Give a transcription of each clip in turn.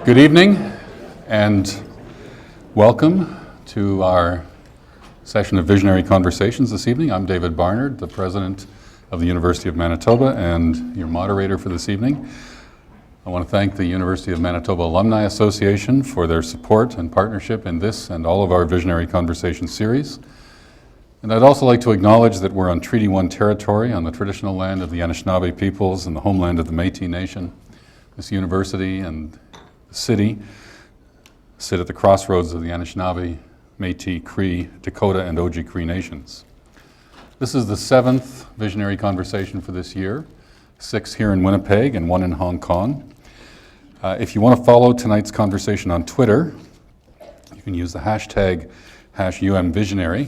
Good evening and welcome to our session of Visionary Conversations this evening. I'm David Barnard, the president of the University of Manitoba and your moderator for this evening. I want to thank the University of Manitoba Alumni Association for their support and partnership in this and all of our Visionary Conversations series. And I'd also like to acknowledge that we're on Treaty 1 territory on the traditional land of the Anishinaabe peoples and the homeland of the Métis Nation. This university and the city sit at the crossroads of the Anishinaabe, Métis, Cree, Dakota, and Oji-Cree nations. This is the 7th Visionary Conversation for this year, 6 here in Winnipeg and 1 in Hong Kong. If you want to follow tonight's conversation on Twitter, you can use the hashtag #UMVisionary,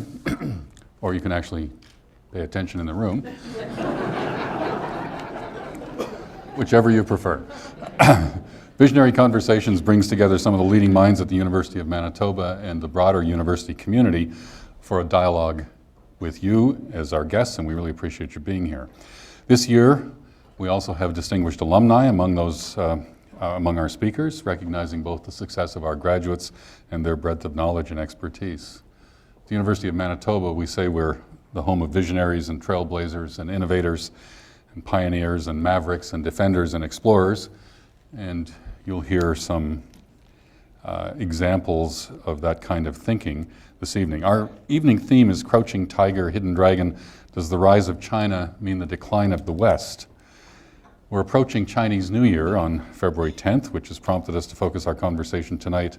or you can actually pay attention in the room, whichever you prefer. Visionary Conversations brings together some of the leading minds at the University of Manitoba and the broader university community for a dialogue with you as our guests, and we really appreciate you being here. This year, we also have distinguished alumni among our speakers, recognizing both the success of our graduates and their breadth of knowledge and expertise. At the University of Manitoba, we say we're the home of visionaries and trailblazers and innovators and pioneers and mavericks and defenders and explorers, and you'll hear some examples of that kind of thinking this evening. Our evening theme is Crouching Tiger, Hidden Dragon. Does the rise of China mean the decline of the West? We're approaching Chinese New Year on February 10th, which has prompted us to focus our conversation tonight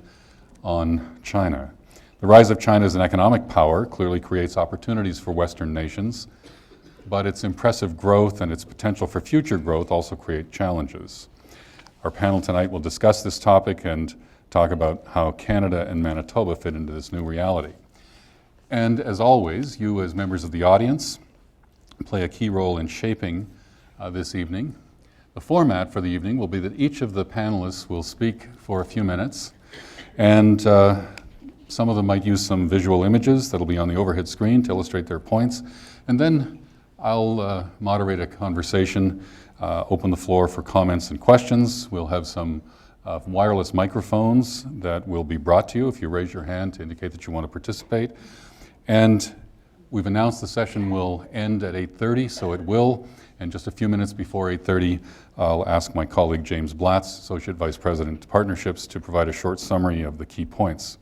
on China. The rise of China as an economic power clearly creates opportunities for Western nations, but its impressive growth and its potential for future growth also create challenges. Our panel tonight will discuss this topic and talk about how Canada and Manitoba fit into this new reality. And as always, you as members of the audience play a key role in shaping this evening. The format for the evening will be that each of the panelists will speak for a few minutes, and some of them might use some visual images that'll be on the overhead screen to illustrate their points, and then I'll moderate a conversation, open the floor for comments and questions. We'll have some wireless microphones that will be brought to you if you raise your hand to indicate that you want to participate. And we've announced the session will end at 8:30, so it will. And just a few minutes before 8:30, I'll ask my colleague James Blatz, Associate Vice President Partnerships, to provide a short summary of the key points.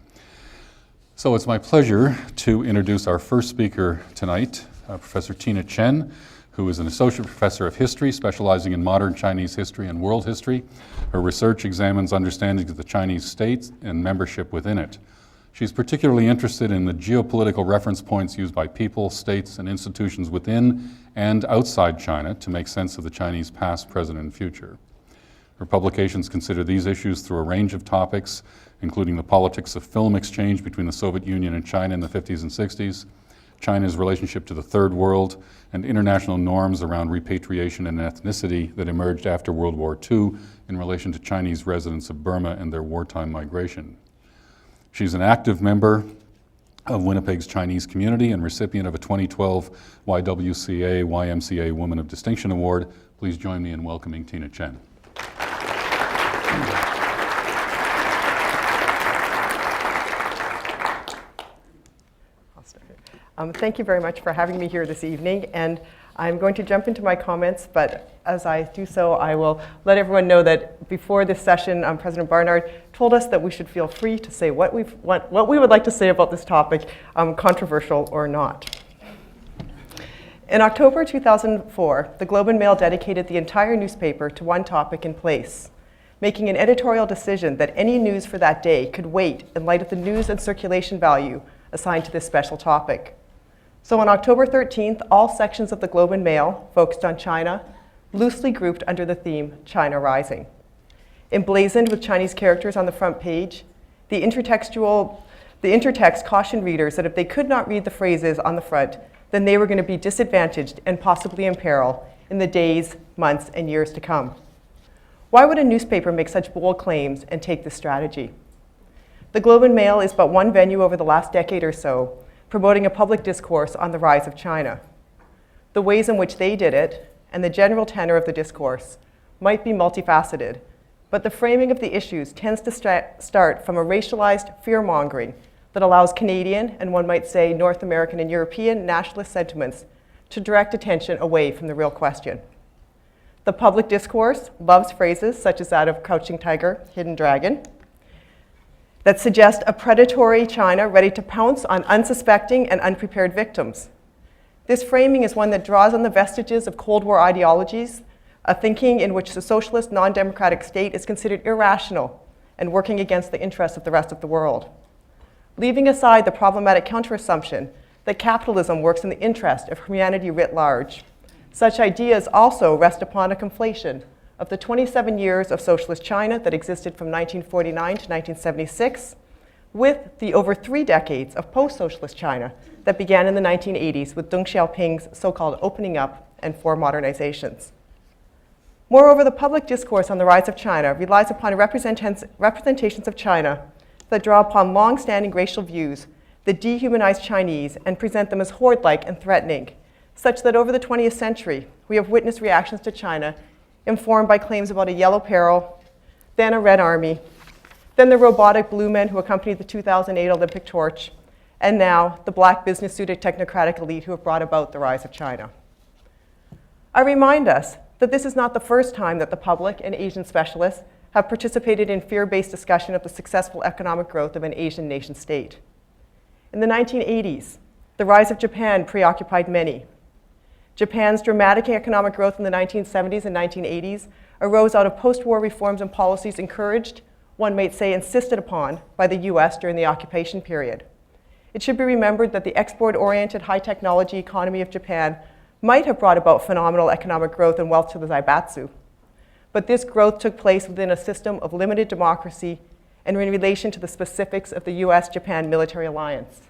So it's my pleasure to introduce our first speaker tonight, Professor Chen, who is an Associate Professor of History specializing in modern Chinese history and world history. Her research examines understandings of the Chinese state and membership within it. She's particularly interested in the geopolitical reference points used by people, states, and institutions within and outside China to make sense of the Chinese past, present, and future. Her publications consider these issues through a range of topics, including the politics of film exchange between the Soviet Union and China in the 50s and 60s, China's relationship to the Third World, and international norms around repatriation and ethnicity that emerged after World War II in relation to Chinese residents of Burma and their wartime migration. She's an active member of Winnipeg's Chinese community and recipient of a 2012 YWCA Woman of Distinction Award. Please join me in welcoming Chen. Thank you very much for having me here this evening, and I'm going to jump into my comments, but as I do so, I will let everyone know that before this session, President Barnard told us that we should feel free to say what we would like to say about this topic, controversial or not. In October 2004, the Globe and Mail dedicated the entire newspaper to one topic and place, making an editorial decision that any news for that day could wait in light of the news and circulation value assigned to this special topic. So on October 13th, all sections of the Globe and Mail focused on China, loosely grouped under the theme China Rising. Emblazoned with Chinese characters on the front page, the intertext cautioned readers that if they could not read the phrases on the front, then they were going to be disadvantaged and possibly in peril in the days, months, and years to come. Why would a newspaper make such bold claims and take this strategy? The Globe and Mail is but one venue over the last decade or so promoting a public discourse on the rise of China. The ways in which they did it and the general tenor of the discourse might be multifaceted, but the framing of the issues tends to start from a racialized fear-mongering that allows Canadian, and one might say North American and European nationalist sentiments to direct attention away from the real question. The public discourse loves phrases such as that of crouching tiger, hidden dragon, that suggest a predatory China ready to pounce on unsuspecting and unprepared victims. This framing is one that draws on the vestiges of Cold War ideologies, a thinking in which the socialist, non-democratic state is considered irrational and working against the interests of the rest of the world. Leaving aside the problematic counter-assumption that capitalism works in the interest of humanity writ large, such ideas also rest upon a conflation of the 27 years of socialist China that existed from 1949 to 1976 with the over 3 decades of post-socialist China that began in the 1980s with Deng Xiaoping's so-called opening up and 4 modernizations. Moreover, the public discourse on the rise of China relies upon representations of China that draw upon long-standing racial views that dehumanize Chinese and present them as horde-like and threatening, such that over the 20th century, we have witnessed reactions to China informed by claims about a yellow peril, then a red army, then the robotic blue men who accompanied the 2008 Olympic torch, and now the black business-suited technocratic elite who have brought about the rise of China. I remind us that this is not the first time that the public and Asian specialists have participated in fear-based discussion of the successful economic growth of an Asian nation state. In the 1980s, the rise of Japan preoccupied many. Japan's dramatic economic growth in the 1970s and 1980s arose out of post-war reforms and policies encouraged, one might say insisted upon, by the US during the occupation period. It should be remembered that the export-oriented high-technology economy of Japan might have brought about phenomenal economic growth and wealth to the Zaibatsu. But this growth took place within a system of limited democracy and in relation to the specifics of the US-Japan military alliance.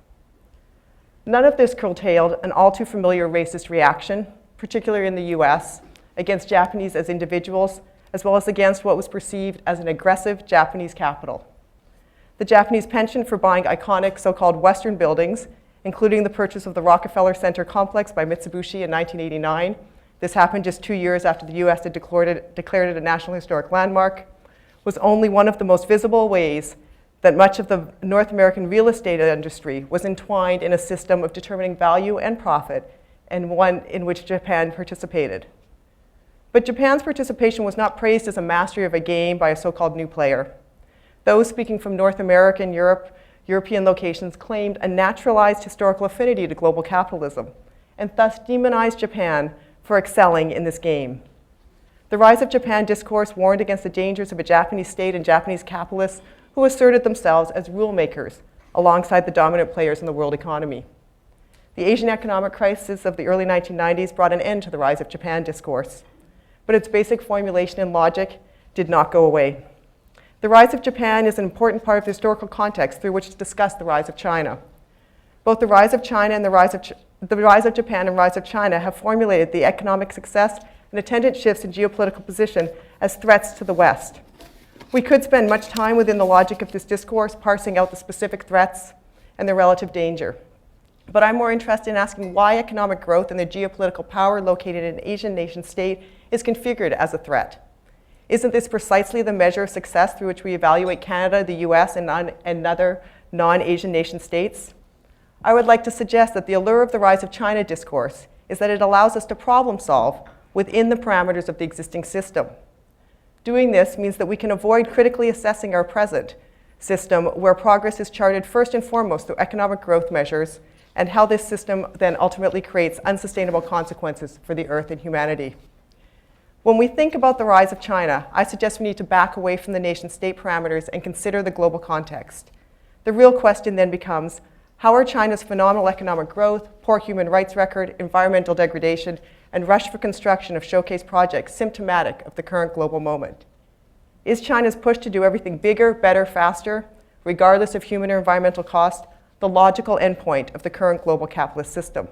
None of this curtailed an all too familiar racist reaction, particularly in the US, against Japanese as individuals, as well as against what was perceived as an aggressive Japanese capital. The Japanese penchant for buying iconic so-called Western buildings, including the purchase of the Rockefeller Center complex by Mitsubishi in 1989. This happened just 2 years after the US had declared it a National Historic Landmark, was only one of the most visible ways that much of the North American real estate industry was entwined in a system of determining value and profit, and one in which Japan participated. But Japan's participation was not praised as a mastery of a game by a so-called new player. Those speaking from North America and European locations claimed a naturalized historical affinity to global capitalism, and thus demonized Japan for excelling in this game. The rise of Japan discourse warned against the dangers of a Japanese state and Japanese capitalists who asserted themselves as rule makers alongside the dominant players in the world economy. The Asian economic crisis of the early 1990s brought an end to the rise of Japan discourse, but its basic formulation and logic did not go away. The rise of Japan is an important part of the historical context through which to discuss the rise of China. Both the rise of China and the rise of Japan and rise of China have formulated the economic success and attendant shifts in geopolitical position as threats to the West. We could spend much time within the logic of this discourse parsing out the specific threats and their relative danger. But I'm more interested in asking why economic growth and the geopolitical power located in an Asian nation state is configured as a threat. Isn't this precisely the measure of success through which we evaluate Canada, the US, and other non-Asian nation states? I would like to suggest that the allure of the rise of China discourse is that it allows us to problem solve within the parameters of the existing system. Doing this means that we can avoid critically assessing our present system, where progress is charted first and foremost through economic growth measures, and how this system then ultimately creates unsustainable consequences for the Earth and humanity. When we think about the rise of China, I suggest we need to back away from the nation-state parameters and consider the global context. The real question then becomes, how are China's phenomenal economic growth, poor human rights record, environmental degradation, and rush for construction of showcase projects symptomatic of the current global moment? Is China's push to do everything bigger, better, faster, regardless of human or environmental cost, the logical endpoint of the current global capitalist system?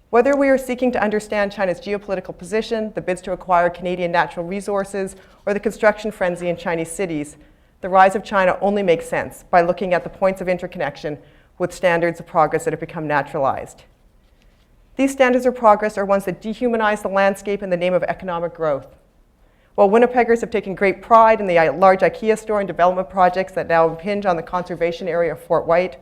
Whether we are seeking to understand China's geopolitical position, the bids to acquire Canadian natural resources, or the construction frenzy in Chinese cities, the rise of China only makes sense by looking at the points of interconnection with standards of progress that have become naturalized. These standards of progress are ones that dehumanize the landscape in the name of economic growth. While Winnipeggers have taken great pride in the large IKEA store and development projects that now impinge on the conservation area of Fort White,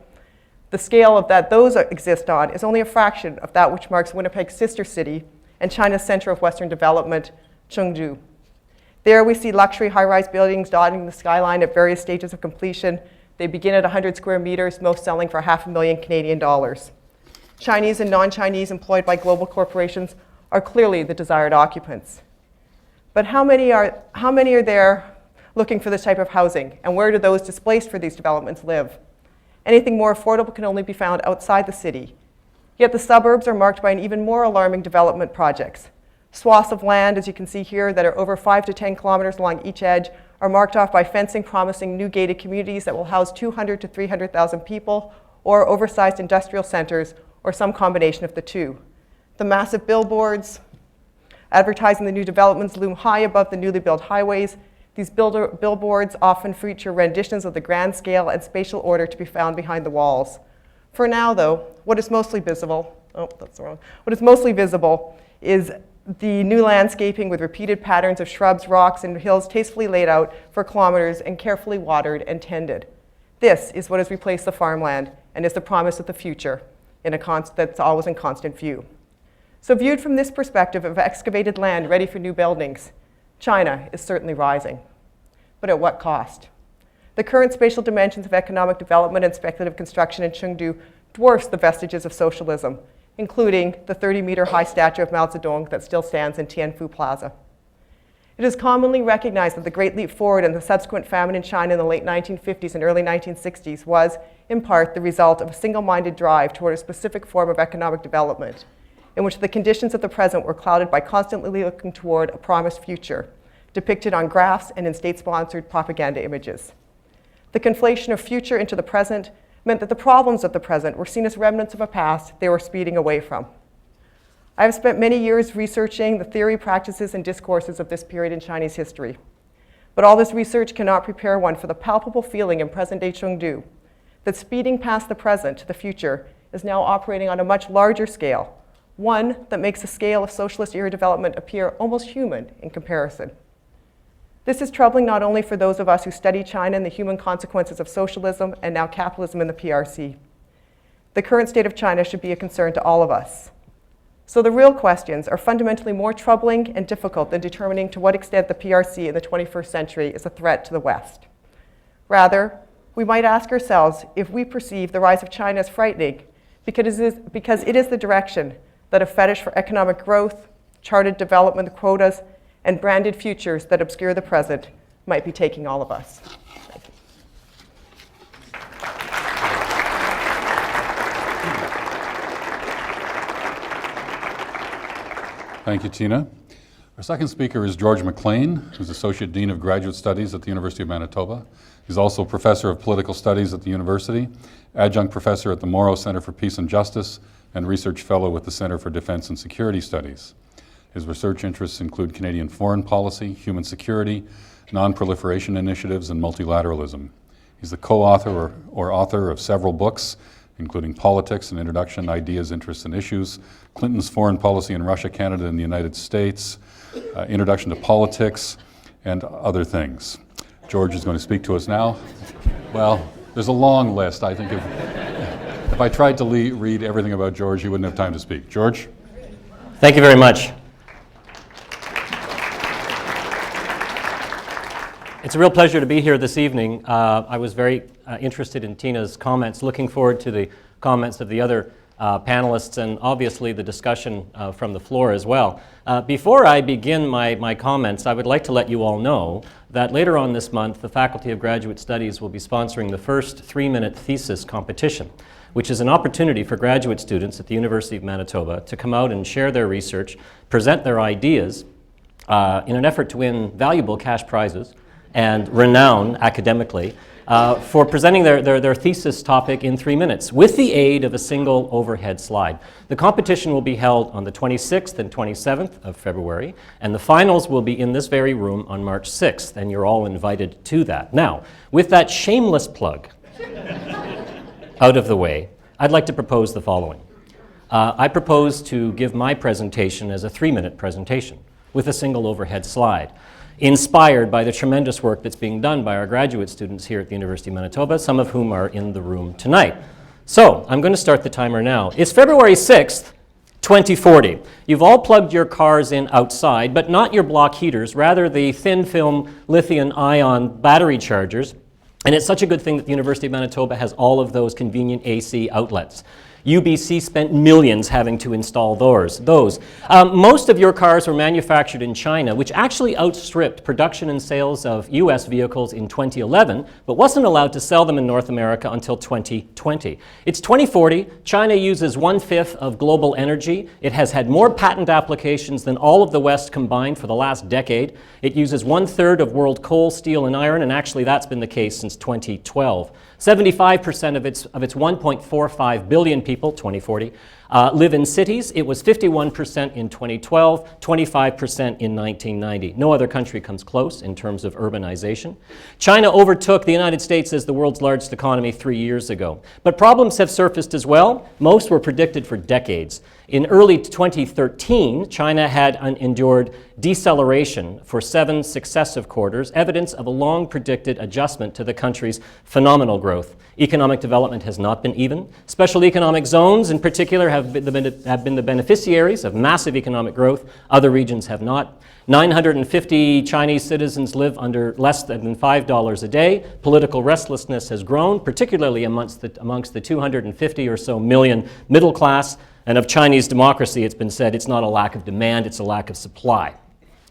the scale of that those exist on is only a fraction of that which marks Winnipeg's sister city and China's center of Western development, Chengdu. There we see luxury high-rise buildings dotting the skyline at various stages of completion. They begin at 100 square meters, most selling for $500,000 Canadian dollars. Chinese and non-Chinese employed by global corporations are clearly the desired occupants. But how many are there looking for this type of housing, and where do those displaced for these developments live? Anything more affordable can only be found outside the city. Yet the suburbs are marked by an even more alarming development projects. Swaths of land, as you can see here, that are over 5 to 10 kilometers along each edge are marked off by fencing promising new gated communities that will house 200 to 300,000 people, or oversized industrial centers, or some combination of the two. The massive billboards advertising the new developments loom high above the newly built highways. These billboards often feature renditions of the grand scale and spatial order to be found behind the walls. For now, though, what is mostly visible is the new landscaping with repeated patterns of shrubs, rocks, and hills tastefully laid out for kilometers and carefully watered and tended. This is what has replaced the farmland and is the promise of the future that's always in constant view. So viewed from this perspective of excavated land ready for new buildings, China is certainly rising. But at what cost? The current spatial dimensions of economic development and speculative construction in Chengdu dwarfs the vestiges of socialism, including the 30-meter high statue of Mao Zedong that still stands in Tianfu Plaza. It is commonly recognized that the Great Leap Forward and the subsequent famine in China in the late 1950s and early 1960s was, in part, the result of a single-minded drive toward a specific form of economic development, in which the conditions of the present were clouded by constantly looking toward a promised future, depicted on graphs and in state-sponsored propaganda images. The conflation of future into the present meant that the problems of the present were seen as remnants of a past they were speeding away from. I have spent many years researching the theory, practices, and discourses of this period in Chinese history. But all this research cannot prepare one for the palpable feeling in present-day Chengdu that speeding past the present to the future is now operating on a much larger scale, one that makes the scale of socialist era development appear almost human in comparison. This is troubling not only for those of us who study China and the human consequences of socialism and now capitalism in the PRC. The current state of China should be a concern to all of us. So the real questions are fundamentally more troubling and difficult than determining to what extent the PRC in the 21st century is a threat to the West. Rather, we might ask ourselves if we perceive the rise of China as frightening because it is the direction that a fetish for economic growth, charted development quotas, and branded futures that obscure the present might be taking all of us. Thank you. Thank you, Tina. Our second speaker is George MacLean, who's Associate Dean of Graduate Studies at the University of Manitoba. He's also Professor of Political Studies at the university, Adjunct Professor at the Morrow Center for Peace and Justice, and Research Fellow with the Center for Defense and Security Studies. His research interests include Canadian foreign policy, human security, non-proliferation initiatives, and multilateralism. He's the co-author or author of several books, including Politics, An Introduction, Ideas, Interests, and Issues, Clinton's Foreign Policy in Russia, Canada, and the United States, Introduction to Politics, and other things. George is going to speak to us now. Well, there's a long list. I think if I tried to read everything about George, you wouldn't have time to speak. George? Thank you very much. It's a real pleasure to be here this evening. I was very interested in Tina's comments, looking forward to the comments of the other panelists and obviously the discussion from the floor as well. Before I begin my comments, I would like to let you all know that later on this month, the Faculty of Graduate Studies will be sponsoring the first 3-minute thesis competition, which is an opportunity for graduate students at the University of Manitoba to come out and share their research, present their ideas in an effort to win valuable cash prizes and renown academically for presenting their thesis topic in 3 minutes with the aid of a single overhead slide. The competition will be held on the 26th and 27th of February, and the finals will be in this very room on March 6th, and you're all invited to that. Now, with that shameless plug out of the way, I'd like to propose the following. I propose to give my presentation as a 3-minute presentation with a single overhead slide. inspired by the tremendous work that's being done by our graduate students here at the University of Manitoba, some of whom are in the room tonight. So I'm going to start the timer now. It's February 6th, 2040. You've all plugged your cars in outside, but not your block heaters, rather the thin film lithium-ion battery chargers. And it's such a good thing that the University of Manitoba has all of those convenient AC outlets. UBC spent millions having to install those. Most of your cars were manufactured in China, which actually outstripped production and sales of US vehicles in 2011, but wasn't allowed to sell them in North America until 2020. It's 2040. China uses 1/5 of global energy. It has had more patent applications than all of the West combined for the last decade. It uses 1/3 of world coal, steel, and iron, and actually that's been the case since 2012. 75% of its 1.45 billion people, 2040, live in cities. It was 51% in 2012, 25% in 1990. No other country comes close in terms of urbanization. China overtook the United States as the world's largest economy 3 years ago. But problems have surfaced as well. Most were predicted for decades. In early 2013, China had endured deceleration for 7 successive quarters, evidence of a long-predicted adjustment to the country's phenomenal growth. Economic development has not been even. Special economic zones, in particular, have been the beneficiaries of massive economic growth. Other regions have not. 950 Chinese citizens live under less than $5 a day. Political restlessness has grown, particularly amongst the 250 or so million middle class. And of Chinese democracy, it's been said it's not a lack of demand, it's a lack of supply.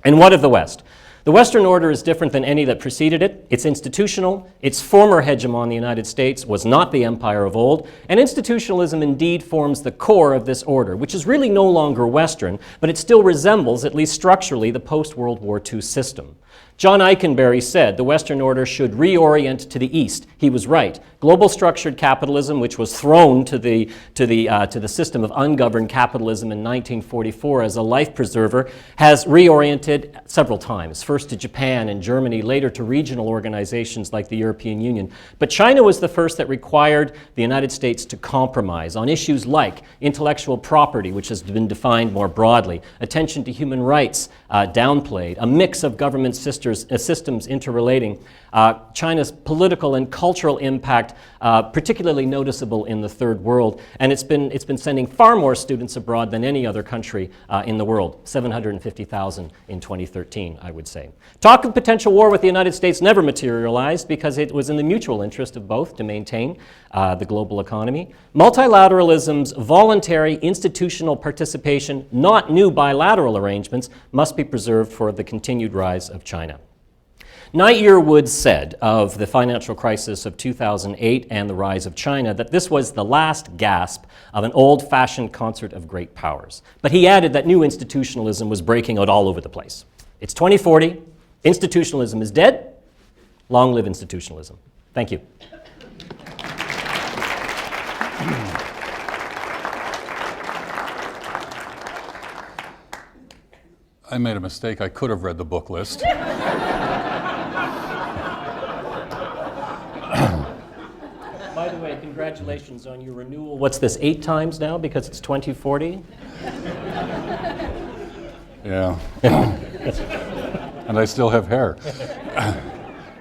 And what of the West? The Western order is different than any that preceded it. It's institutional. Its former hegemon, the United States, was not the empire of old. And institutionalism indeed forms the core of this order, which is really no longer Western, but it still resembles, at least structurally, the post-World War II system. John Eikenberry said the Western order should reorient to the East. He was right. Global structured capitalism, which was thrown to the system of ungoverned capitalism in 1944 as a life preserver, has reoriented several times, first to Japan and Germany, later to regional organizations like the European Union. But China was the first that required the United States to compromise on issues like intellectual property, which has been defined more broadly, attention to human rights downplayed, a mix of government systems interrelating, China's political and cultural impact particularly noticeable in the third world, and it's been sending far more students abroad than any other country in the world, 750,000 in 2013, I would say. Talk of potential war with the United States never materialized because it was in the mutual interest of both to maintain the global economy. Multilateralism's voluntary institutional participation, not new bilateral arrangements, must be preserved for the continued rise of China. Night-Year Woods said of the financial crisis of 2008 and the rise of China that this was the last gasp of an old-fashioned concert of great powers. But he added that new institutionalism was breaking out all over the place. It's 2040. Institutionalism is dead. Long live institutionalism. Thank you. I made a mistake. I could have read the book list. By the way, congratulations on your renewal. What's this, 8 times now because it's 2040? Yeah. And I still have hair.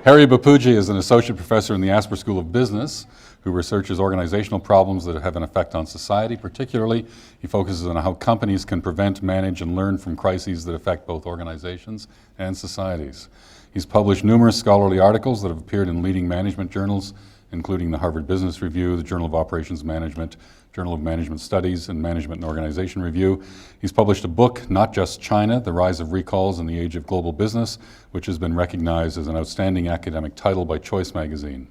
Harry Bapuji is an associate professor in the Asper School of Business who researches organizational problems that have an effect on society. Particularly, he focuses on how companies can prevent, manage, and learn from crises that affect both organizations and societies. He's published numerous scholarly articles that have appeared in leading management journals, including the Harvard Business Review, the Journal of Operations Management, Journal of Management Studies, and Management and Organization Review. He's published a book, Not Just China, The Rise of Recalls in the Age of Global Business, which has been recognized as an outstanding academic title by Choice magazine.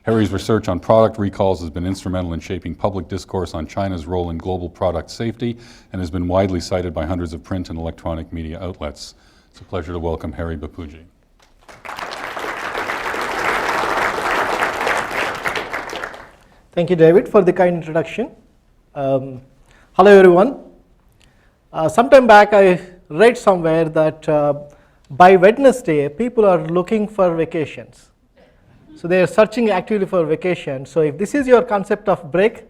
Harry's research on product recalls has been instrumental in shaping public discourse on China's role in global product safety and has been widely cited by hundreds of print and electronic media outlets. It's a pleasure to welcome Harry Bapuji. Thank you, David, for the kind introduction. Hello, everyone. Sometime back, I read somewhere that by Wednesday, people are looking for vacations. So they are searching actively for vacation. So if this is your concept of break,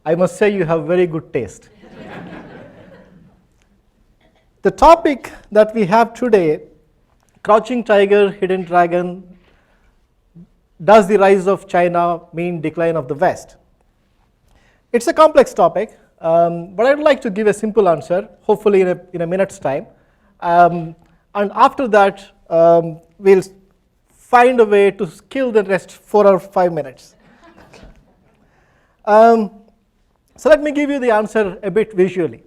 I must say you have very good taste. The topic that we have today crouching tiger, hidden dragon, does the rise of China mean decline of the West? It's a complex topic, but I'd like to give a simple answer, hopefully in a minute's time. And after that, we'll find a way to kill the rest 4 or 5 minutes. So let me give you the answer a bit visually.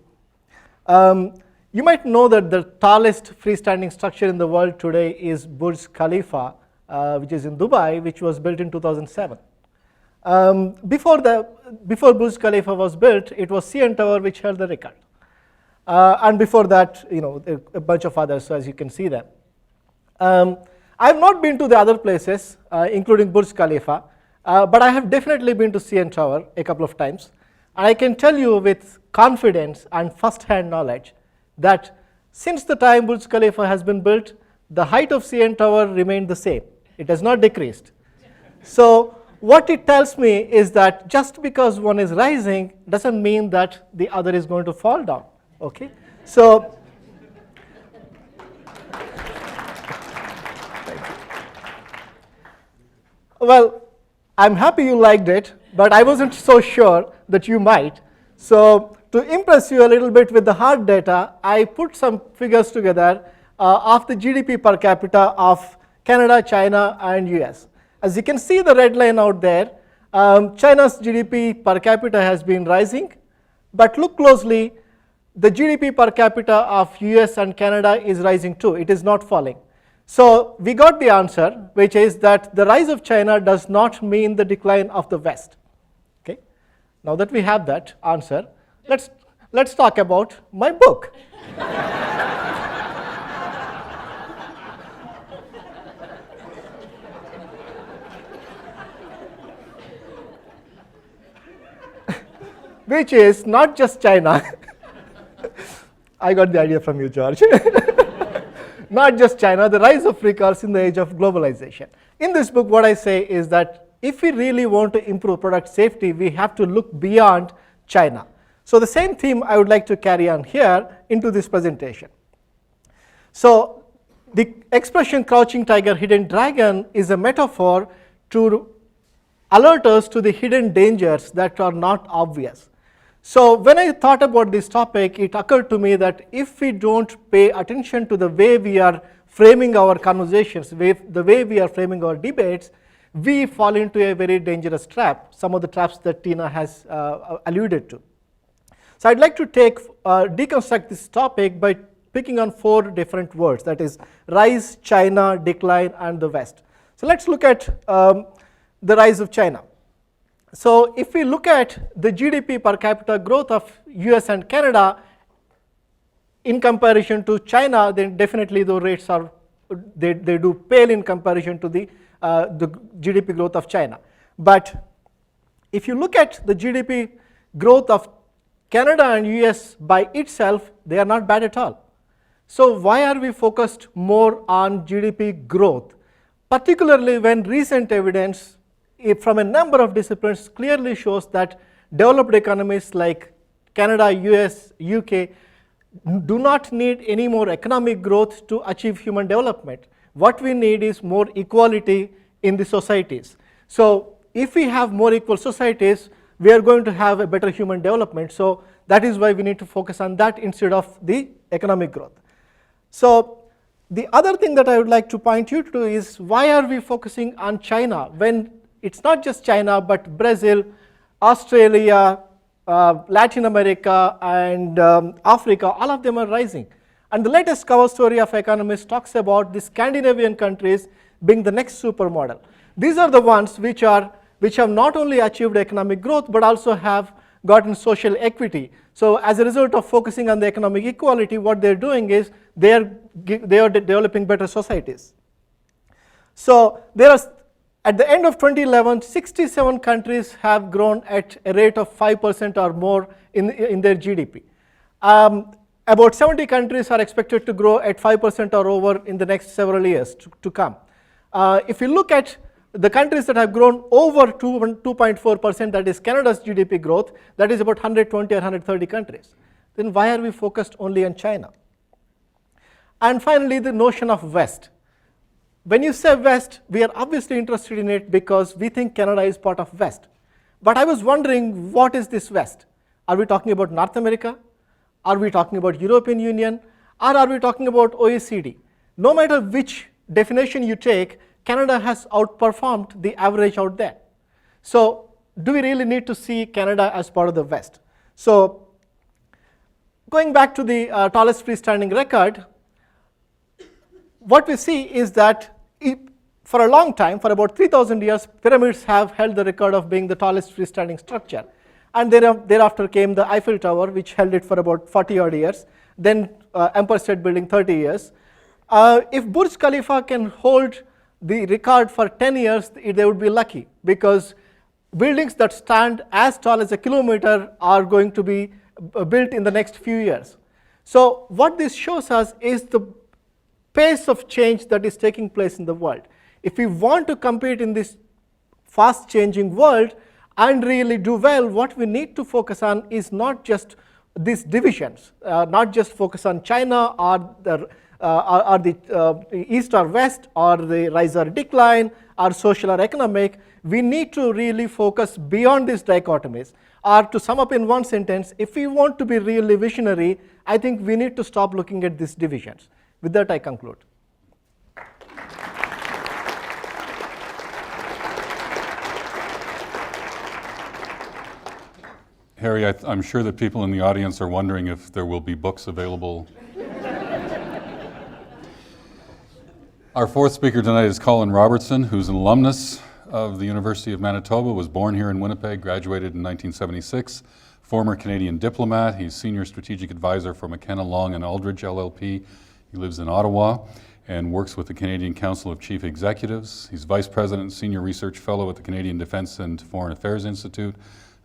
You might know that the tallest freestanding structure in the world today is Burj Khalifa, which is in Dubai, which was built in 2007. Before Burj Khalifa was built, it was CN Tower which held the record. And before that, a bunch of others, so as you can see them. I've not been to the other places, including Burj Khalifa, but I have definitely been to CN Tower a couple of times. And I can tell you with confidence and first-hand knowledge that since the time Burj Khalifa has been built, the height of CN Tower remained the same. It has not decreased. So what it tells me is that just because one is rising doesn't mean that the other is going to fall down. Okay? So well, I'm happy you liked it, but I wasn't so sure that you might. So to impress you a little bit with the hard data, I put some figures together of the GDP per capita of Canada, China, and US. As you can see the red line out there, China's GDP per capita has been rising, but look closely, the GDP per capita of US and Canada is rising too. It is not falling. So we got the answer, which is that the rise of China does not mean the decline of the West. Okay? Now that we have that answer, let's talk about my book. Which is not just China. I got the idea from you, George. Not just China, the rise of free cars in the age of globalization. In this book, what I say is that if we really want to improve product safety, we have to look beyond China. So the same theme I would like to carry on here into this presentation. So the expression crouching tiger, hidden dragon is a metaphor to alert us to the hidden dangers that are not obvious. So when I thought about this topic, it occurred to me that if we don't pay attention to the way we are framing our conversations, the way we are framing our debates, we fall into a very dangerous trap, some of the traps that Tina has alluded to. So I'd like to deconstruct this topic by picking on 4 different words, that is rise, China, decline, and the West. So let's look at the rise of China. So if we look at the GDP per capita growth of US and Canada in comparison to China, then definitely the rates are, they do pale in comparison to the GDP growth of China. But if you look at the GDP growth of Canada and US by itself, they are not bad at all. So why are we focused more on GDP growth, particularly when recent evidence from a number of disciplines clearly shows that developed economies like Canada, US, UK do not need any more economic growth to achieve human development. What we need is more equality in the societies. So if we have more equal societies, we are going to have a better human development. So that is why we need to focus on that instead of the economic growth. So the other thing that I would like to point you to is why are we focusing on China when it's not just China, but Brazil, Australia, Latin America, and Africa, all of them are rising. And the latest cover story of Economist talks about the Scandinavian countries being the next supermodel. These are the ones which have not only achieved economic growth, but also have gotten social equity. So as a result of focusing on the economic equality, what they're doing is they are developing better societies. So there are, at the end of 2011, 67 countries have grown at a rate of 5% or more in their GDP. About 70 countries are expected to grow at 5% or over in the next several years to come. If you look at the countries that have grown over 2.4%, that is Canada's GDP growth, that is about 120 or 130 countries. Then why are we focused only on China? And finally, the notion of West. when you say West, we are obviously interested in it because we think Canada is part of West. But I was wondering, what is this West? Are we talking about North America? Are we talking about European Union? Or are we talking about OECD? No matter which definition you take, Canada has outperformed the average out there. So do we really need to see Canada as part of the West? So going back to the tallest freestanding record, what we see is that for a long time, for about 3,000 years, pyramids have held the record of being the tallest freestanding structure. And thereafter came the Eiffel Tower, which held it for about 40 odd years. Then Empire State Building, 30 years. If Burj Khalifa can hold the record for 10 years, they would be lucky, because buildings that stand as tall as a kilometer are going to be built in the next few years. So what this shows us is the pace of change that is taking place in the world. If we want to compete in this fast changing world and really do well, what we need to focus on is not just these divisions, not just focus on China or the East or West, or the rise or decline, or social or economic. We need to really focus beyond these dichotomies. Or to sum up in one sentence, if we want to be really visionary, I think we need to stop looking at these divisions. With that, I conclude. Harry, I'm sure that people in the audience are wondering if there will be books available. Our fourth speaker tonight is Colin Robertson, who's an alumnus of the University of Manitoba, was born here in Winnipeg, graduated in 1976, former Canadian diplomat. He's Senior Strategic Advisor for McKenna Long and Aldridge LLP. He lives in Ottawa and works with the Canadian Council of Chief Executives. He's Vice President and Senior Research Fellow at the Canadian Defence and Foreign Affairs Institute,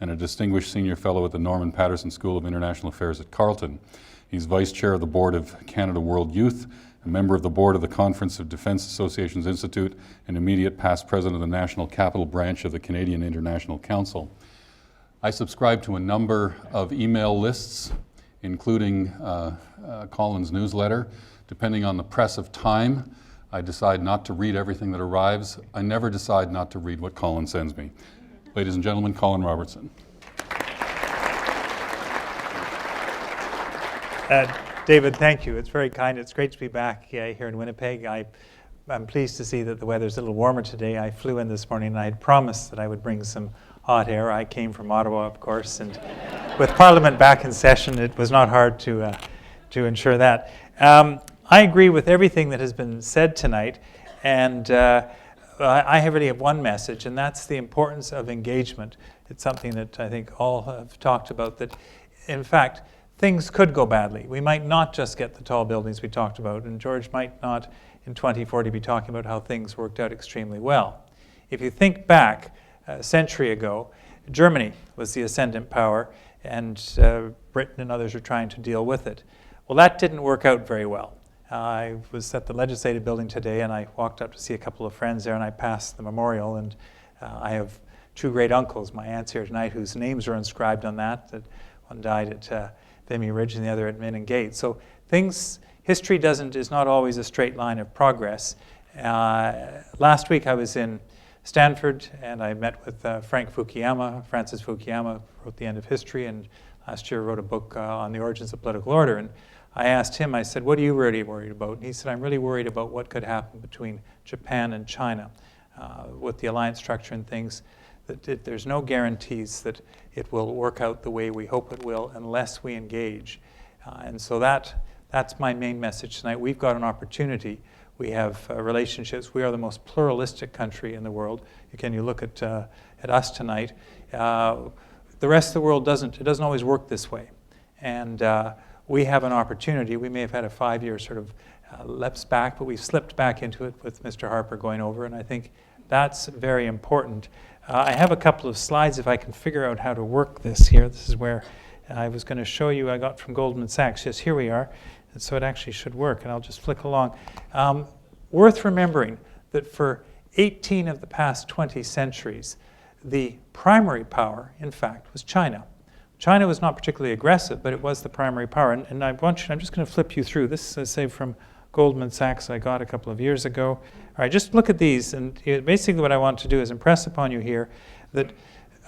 and a Distinguished Senior Fellow at the Norman Paterson School of International Affairs at Carleton. He's Vice Chair of the Board of Canada World Youth, a member of the Board of the Conference of Defence Associations Institute, and immediate past President of the National Capital Branch of the Canadian International Council. I subscribe to a number of email lists, including Colin's newsletter. Depending on the press of time, I decide not to read everything that arrives. I never decide not to read what Colin sends me. Ladies and gentlemen, Colin Robertson. David, thank you. It's very kind. It's great to be back here in Winnipeg. I'm pleased to see that the weather's a little warmer today. I flew in this morning and I had promised that I would bring some hot air. I came from Ottawa, of course, and with Parliament back in session, it was not hard to ensure that. I agree with everything that has been said tonight, and I really have one message, and that's the importance of engagement. It's something that I think all have talked about, that in fact, things could go badly. We might not just get the tall buildings we talked about, and George might not in 2040 be talking about how things worked out extremely well. If you think back a century ago, Germany was the ascendant power, and Britain and others are trying to deal with it. Well, that didn't work out very well. I was at the Legislative Building today, and I walked up to see a couple of friends there, and I passed the memorial, and I have two great uncles, my aunts here tonight, whose names are inscribed on that one died at Vimy Ridge and the other at Minnan Gate. So history is not always a straight line of progress. Last week I was in Stanford, and I met with Francis Fukuyama, wrote The End of History, and last year wrote a book on the origins of political order. And I asked him, I said, what are you really worried about? And he said, I'm really worried about what could happen between Japan and China with the alliance structure and things. That there's no guarantees that it will work out the way we hope it will unless we engage. And so that's my main message tonight. We've got an opportunity. We have relationships. We are the most pluralistic country in the world. Again, you look at us tonight. The rest of the world doesn't always work this way. And we have an opportunity. We may have had a 5-year sort of lapse back, but we've slipped back into it with Mr. Harper going over, and I think that's very important. I have a couple of slides if I can figure out how to work this here. This is where I was going to show you I got from Goldman Sachs. Yes, here we are. And so it actually should work, and I'll just flick along. Worth remembering that for 18 of the past 20 centuries, the primary power, in fact, was China. China was not particularly aggressive, but it was the primary power. And I'm just going to flip you through. This is, say, from Goldman Sachs I got a couple of years ago. All right, just look at these. And basically what I want to do is impress upon you here that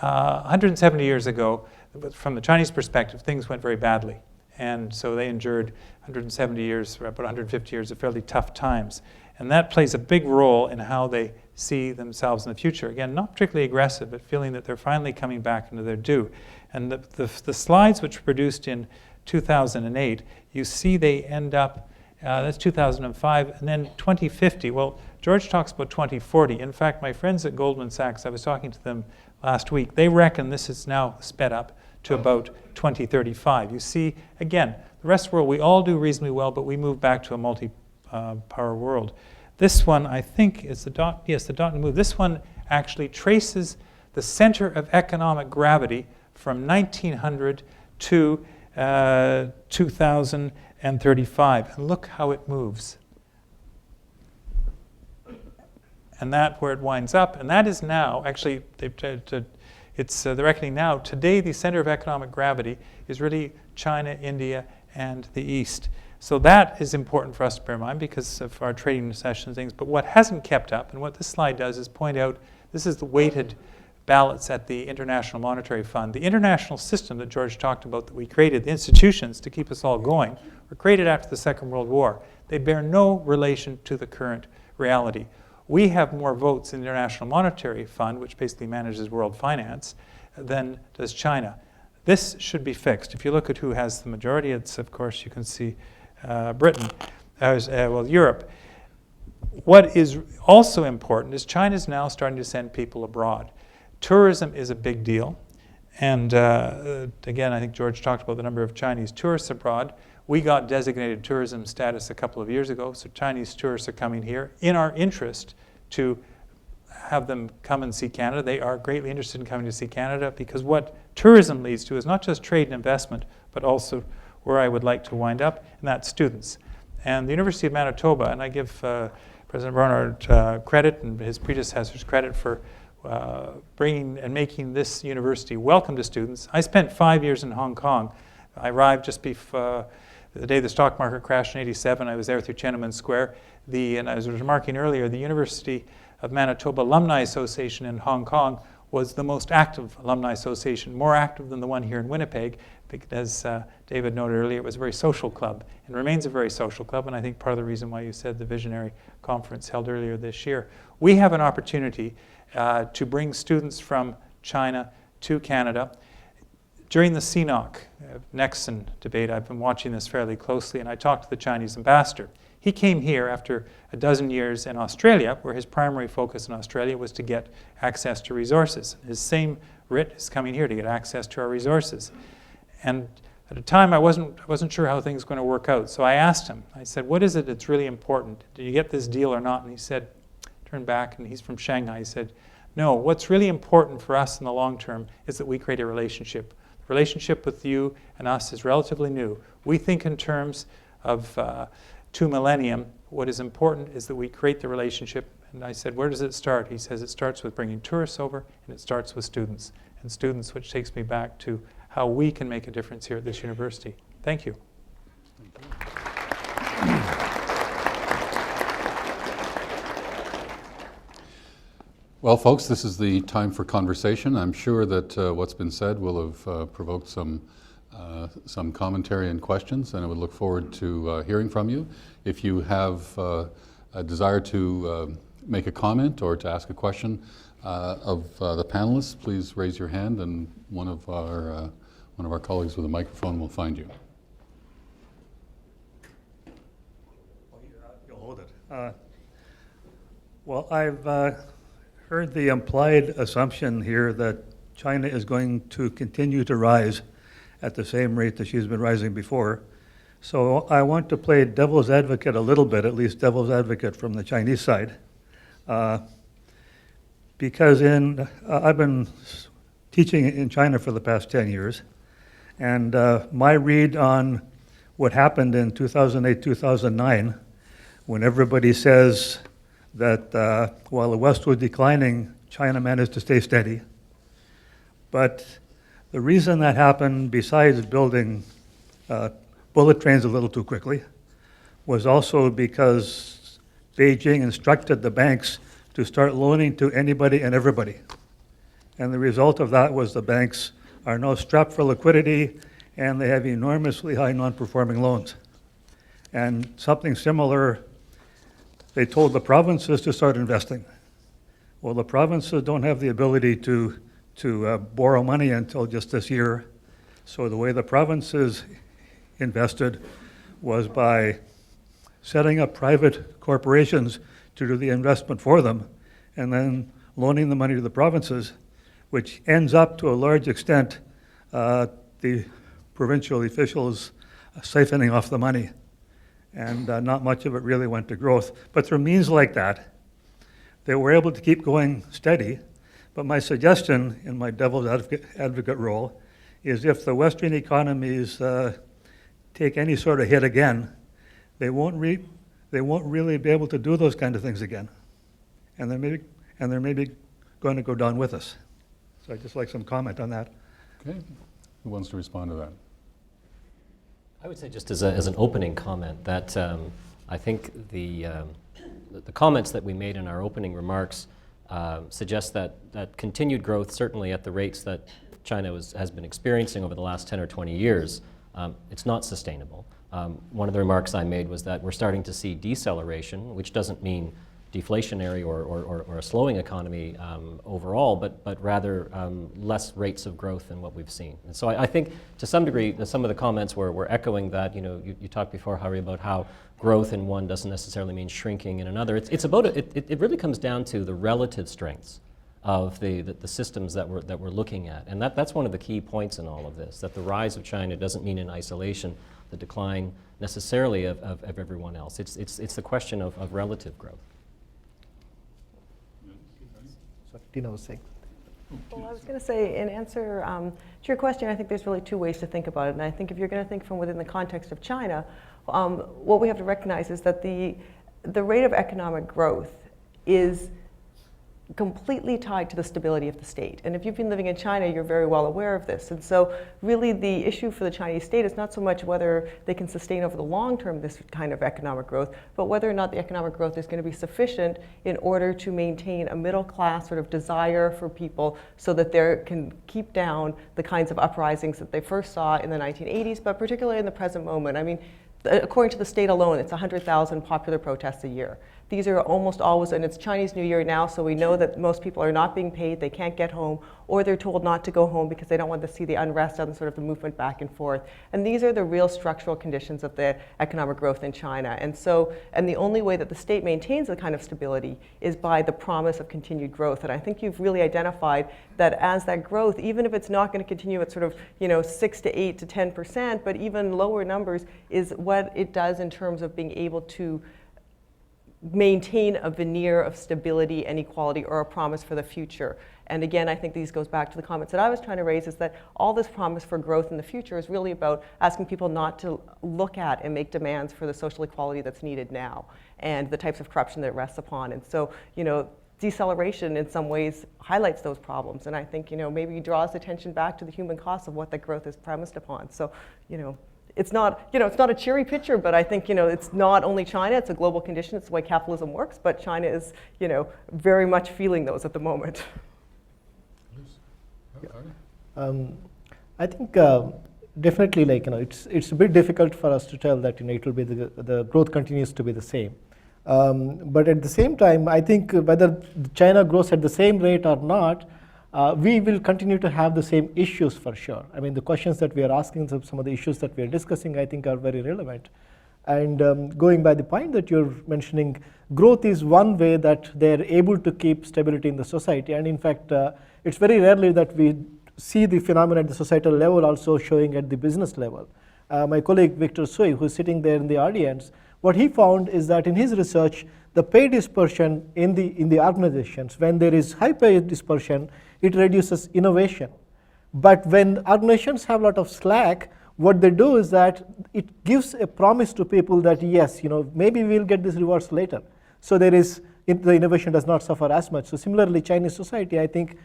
170 years ago, from the Chinese perspective, things went very badly. And so they endured 170 years, or about 150 years of fairly tough times. And that plays a big role in how they see themselves in the future. Again, not particularly aggressive, but feeling that they're finally coming back into their due. And the slides which were produced in 2008, you see they end up, that's 2005, and then 2050. Well, George talks about 2040. In fact, my friends at Goldman Sachs, I was talking to them last week, they reckon this is now sped up to about 2035. You see, again, the rest of the world, we all do reasonably well, but we move back to a multi-power world. This one, I think, is the dot, yes, the dot and move. This one actually traces the center of economic gravity from 1900 to 2035. And look how it moves. And that where it winds up, and that is now, actually, it's the reckoning now. Today, the center of economic gravity is really China, India, and the East. So that is important for us to bear in mind because of our trading sessions and things. But what hasn't kept up, and what this slide does, is point out this is the weighted ballots at the International Monetary Fund. The international system that George talked about that we created, the institutions to keep us all going, were created after the Second World War. They bear no relation to the current reality. We have more votes in the International Monetary Fund, which basically manages world finance, than does China. This should be fixed. If you look at who has the majority, it's, of course, you can see Britain, Europe. What is also important is China's now starting to send people abroad. Tourism is a big deal. And again, I think George talked about the number of Chinese tourists abroad. We got designated tourism status a couple of years ago, so Chinese tourists are coming here in our interest to have them come and see Canada. They are greatly interested in coming to see Canada because what tourism leads to is not just trade and investment, but also where I would like to wind up, and that's students. And the University of Manitoba, and I give President Barnard credit and his predecessors credit for bringing and making this university welcome to students. I spent 5 years in Hong Kong. I arrived just before the day the stock market crashed in '87. I was there through Tiananmen Square. And I was remarking earlier, the University of Manitoba Alumni Association in Hong Kong was the most active alumni association, more active than the one here in Winnipeg, because as David noted earlier, it was a very social club and remains a very social club, and I think part of the reason why you said the Visionary Conference held earlier this year. We have an opportunity to bring students from China to Canada. During the CNOC Nexon debate, I've been watching this fairly closely, and I talked to the Chinese ambassador. He came here after a dozen years in Australia, where his primary focus in Australia was to get access to resources. His same writ is coming here to get access to our resources. And at a time, I wasn't sure how things were going to work out. So I asked him, I said, what is it that's really important? Do you get this deal or not? And he said, turned back, and he's from Shanghai. He said, no, what's really important for us in the long term is that we create a relationship. The relationship with you and us is relatively new. We think in terms of 2 millennium. What is important is that we create the relationship. And I said, where does it start? He says it starts with bringing tourists over, and it starts with students. And students, which takes me back to how we can make a difference here at this university. Thank you. Well, folks, this is the time for conversation. I'm sure that what's been said will have provoked some commentary and questions, and I would look forward to hearing from you. If you have a desire to make a comment or to ask a question of the panelists, please raise your hand, and one of our colleagues with a microphone will find you. You'll hold it. Well, I've heard the implied assumption here that China is going to continue to rise at the same rate that she's been rising before. So I want to play devil's advocate a little bit, at least devil's advocate from the Chinese side. Because I've been teaching in China for the past 10 years, and my read on what happened in 2008, 2009, when everybody says that while the West was declining, China managed to stay steady. But the reason that happened, besides building bullet trains a little too quickly, was also because Beijing instructed the banks to start loaning to anybody and everybody. And the result of that was the banks are now strapped for liquidity, and they have enormously high non-performing loans. And something similar, they told the provinces to start investing. Well, the provinces don't have the ability to borrow money until just this year. So the way the provinces invested was by setting up private corporations to do the investment for them, and then loaning the money to the provinces, which ends up to a large extent the provincial officials siphoning off the money. And not much of it really went to growth. But through means like that, they were able to keep going steady. But my suggestion in my devil's advocate role is if the Western economies take any sort of hit again, they won't really be able to do those kind of things again. And they're maybe going to go down with us. So I'd just like some comment on that. Okay, who wants to respond to that? I would say just as an opening comment that I think the comments that we made in our opening remarks suggest that continued growth, certainly at the rates that China has been experiencing over the last 10 or 20 years, it's not sustainable. One of the remarks I made was that we're starting to see deceleration, which doesn't mean deflationary or a slowing economy overall, but rather less rates of growth than what we've seen. And so I think to some degree, some of the comments were echoing that. You talked before, Harry, about how growth in one doesn't necessarily mean shrinking in another. It's about it really comes down to the relative strengths of the systems that we're looking at. And that's one of the key points in all of this, that the rise of China doesn't mean in isolation the decline necessarily of everyone else. It's the question of relative growth. Tina was saying. Well, I was going to say, in answer to your question, I think there's really two ways to think about it. And I think if you're going to think from within the context of China, what we have to recognize is that the rate of economic growth is completely tied to the stability of the state. And if you've been living in China, you're very well aware of this. And so really the issue for the Chinese state is not so much whether they can sustain over the long term this kind of economic growth, but whether or not the economic growth is going to be sufficient in order to maintain a middle class sort of desire for people so that they can keep down the kinds of uprisings that they first saw in the 1980s, but particularly in the present moment. I mean, according to the state alone, it's 100,000 popular protests a year. These are almost always, and it's Chinese New Year now, so we know that most people are not being paid, they can't get home, or they're told not to go home because they don't want to see the unrest and sort of the movement back and forth. And these are the real structural conditions of the economic growth in China. And the only way that the state maintains the kind of stability is by the promise of continued growth. And I think you've really identified that as that growth, even if it's not going to continue at sort of 6 to 8 to 10%, but even lower numbers, is what it does in terms of being able to maintain a veneer of stability and equality, or a promise for the future. And again, I think these goes back to the comments that I was trying to raise, is that all this promise for growth in the future is really about asking people not to look at and make demands for the social equality that's needed now and the types of corruption that it rests upon. And so, deceleration in some ways highlights those problems. And I think, maybe draws attention back to the human cost of what that growth is premised upon. So, it's not a cheery picture, but I think, it's not only China, it's a global condition, it's the way capitalism works, but China is, very much feeling those at the moment. I think definitely, it's a bit difficult for us to tell that, it will be the growth continues to be the same. But at the same time, I think whether China grows at the same rate or not, we will continue to have the same issues for sure. I mean, the questions that we are asking, some of the issues that we are discussing, I think are very relevant. And going by the point that you're mentioning, growth is one way that they're able to keep stability in the society. And in fact, it's very rarely that we see the phenomenon at the societal level also showing at the business level. My colleague Victor Sui, who's sitting there in the audience, what he found is that in his research, the pay dispersion in the organizations, when there is high pay dispersion, it reduces innovation. But when organizations have a lot of slack, what they do is that it gives a promise to people that yes, maybe we'll get these rewards later. So the innovation does not suffer as much. So similarly, Chinese society, I think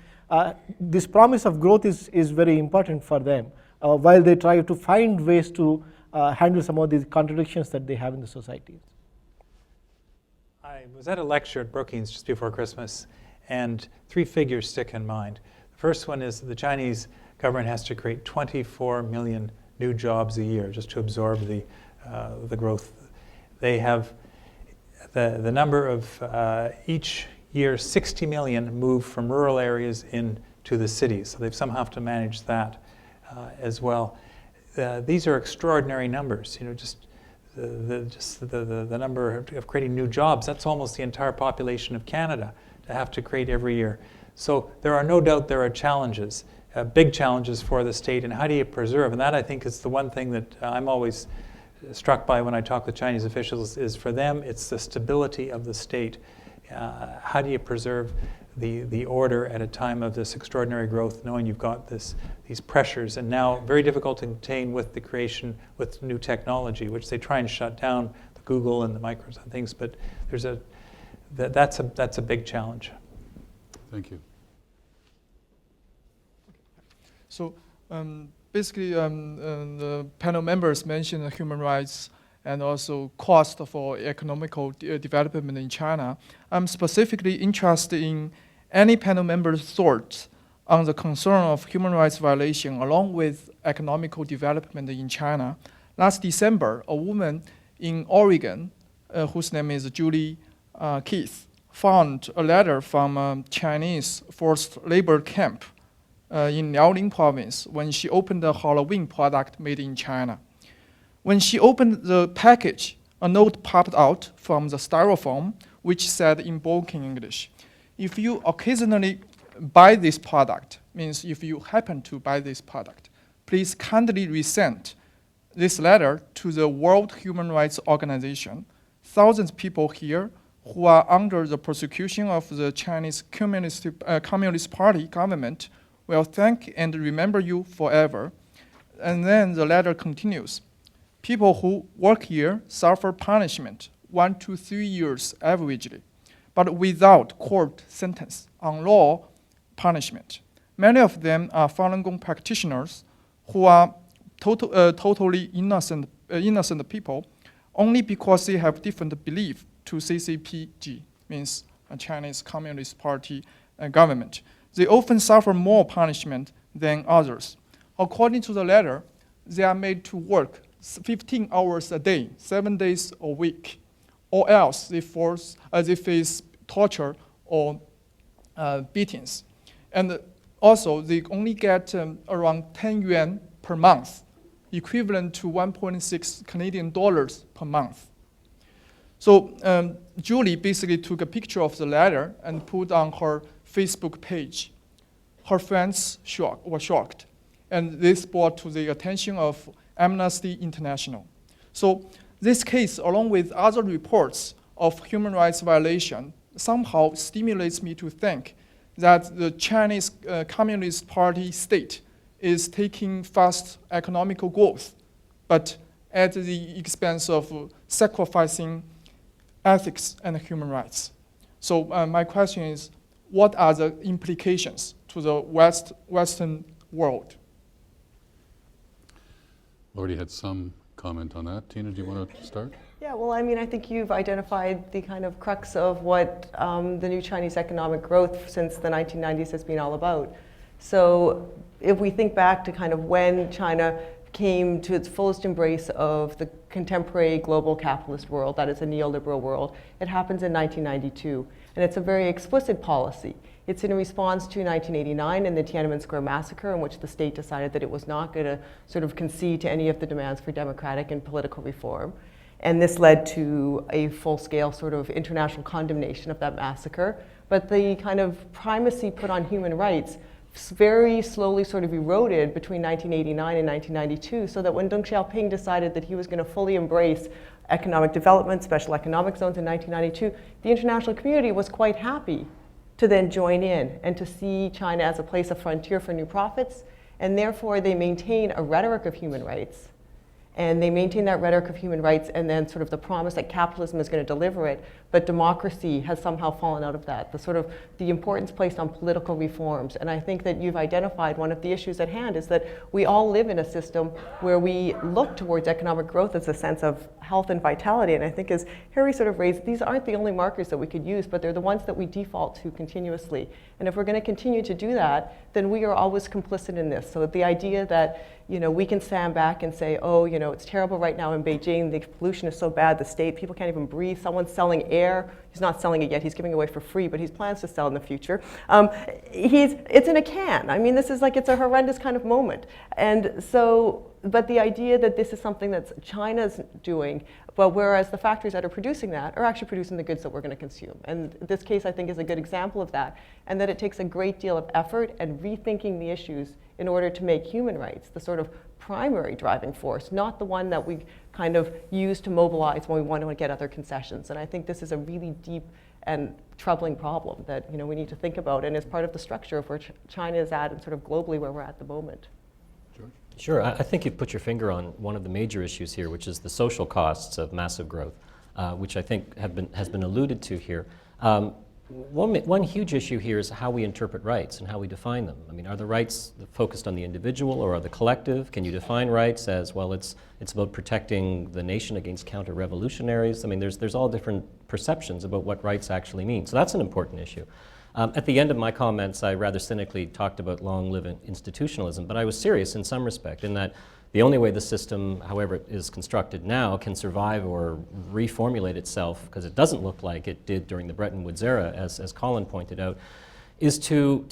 this promise of growth is very important for them, while they try to find ways to handle some of these contradictions that they have in the society? I was at a lecture at Brookings just before Christmas, and 3 figures stick in mind. The first one is that the Chinese government has to create 24 million new jobs a year just to absorb the growth. They have the number of each year 60 million move from rural areas into the cities, so they somehow have to manage that as well. These are extraordinary numbers. Just the number of creating new jobs, that's almost the entire population of Canada to have to create every year. So there are no doubt there are challenges, big challenges for the state, and how do you preserve? And that, I think, is the one thing that I'm always struck by when I talk with Chinese officials, is for them it's the stability of the state. How do you preserve the order at a time of this extraordinary growth, knowing you've got these pressures, and now very difficult to contain with the creation with new technology, which they try and shut down, the Google and the Microsoft and things, but that's a big challenge. Thank you. So basically, the panel members mentioned human rights and also cost for economical development in China. I'm specifically interested in any panel member's thoughts on the concern of human rights violation along with economical development in China. Last December, a woman in Oregon, whose name is Julie Keith, found a letter from a Chinese forced labor camp in Liaoning province when she opened a Halloween product made in China. When she opened the package, a note popped out from the styrofoam which said in broken English, if you occasionally buy this product, means if you happen to buy this product, please kindly resend this letter to the World Human Rights Organization. Thousands of people here who are under the persecution of the Chinese Communist Party government will thank and remember you forever. And then the letter continues. People who work here suffer punishment 1 to 3 years averagely, but without court sentence on law punishment. Many of them are Falun Gong practitioners who are totally innocent people only because they have different belief to CCPG, means a Chinese Communist Party government. They often suffer more punishment than others. According to the letter, they are made to work 15 hours a day, 7 days a week, or else they face torture or beatings. And also, they only get around 10 yuan per month, equivalent to 1.6 Canadian dollars per month. So Julie basically took a picture of the letter and put on her Facebook page. Her friends were shocked, and this brought to the attention of Amnesty International. So this case, along with other reports of human rights violation, somehow stimulates me to think that the Chinese Communist Party state is taking fast economical growth, but at the expense of sacrificing ethics and human rights. So my question is, what are the implications to the Western world? Already had some comment on that. Tina, do you want to start? Yeah, well, I mean, I think you've identified the kind of crux of what the new Chinese economic growth since the 1990s has been all about. So if we think back to kind of when China came to its fullest embrace of the contemporary global capitalist world, that is a neoliberal world, it happens in 1992. And it's a very explicit policy. It's in response to 1989 and the Tiananmen Square massacre, in which the state decided that it was not going to sort of concede to any of the demands for democratic and political reform. And this led to a full-scale sort of international condemnation of that massacre. But the kind of primacy put on human rights very slowly sort of eroded between 1989 and 1992, so that when Deng Xiaoping decided that he was going to fully embrace economic development, special economic zones in 1992, the international community was quite happy to then join in and to see China as a place of frontier for new profits, and therefore they maintain a rhetoric of human rights And they maintain that rhetoric of human rights and then sort of the promise that capitalism is going to deliver it, but democracy has somehow fallen out of that, the importance placed on political reforms. And I think that you've identified one of the issues at hand is that we all live in a system where we look towards economic growth as a sense of health and vitality. And I think as Harry sort of raised, these aren't the only markers that we could use, but they're the ones that we default to continuously. And if we're going to continue to do that, then we are always complicit in this. So the idea that we can stand back and say, oh, it's terrible right now in Beijing, the pollution is so bad, the state, people can't even breathe, someone's selling air, he's not selling it yet, he's giving away for free, but he plans to sell in the future. It's in a can. I mean, it's a horrendous kind of moment. And so, but the idea that this is something that China's doing, but whereas the factories that are producing that are actually producing the goods that we're going to consume. And this case, I think, is a good example of that, and that it takes a great deal of effort and rethinking the issues in order to make human rights the sort of primary driving force, not the one that we kind of use to mobilize when we want to get other concessions. And I think this is a really deep and troubling problem that we need to think about, and is part of the structure of where China is at and sort of globally where we're at the moment. Sure, I think you've put your finger on one of the major issues here, which is the social costs of massive growth, which I think has been alluded to here. One huge issue here is how we interpret rights and how we define them. I mean, are the rights focused on the individual or are the collective? Can you define rights as, well, it's about protecting the nation against counter-revolutionaries? I mean, there's all different perceptions about what rights actually mean. So that's an important issue. At the end of my comments, I rather cynically talked about long-live institutionalism, but I was serious in some respect in that the only way the system, however it is constructed now, can survive or reformulate itself, because it doesn't look like it did during the Bretton Woods era, as Colin pointed out, is to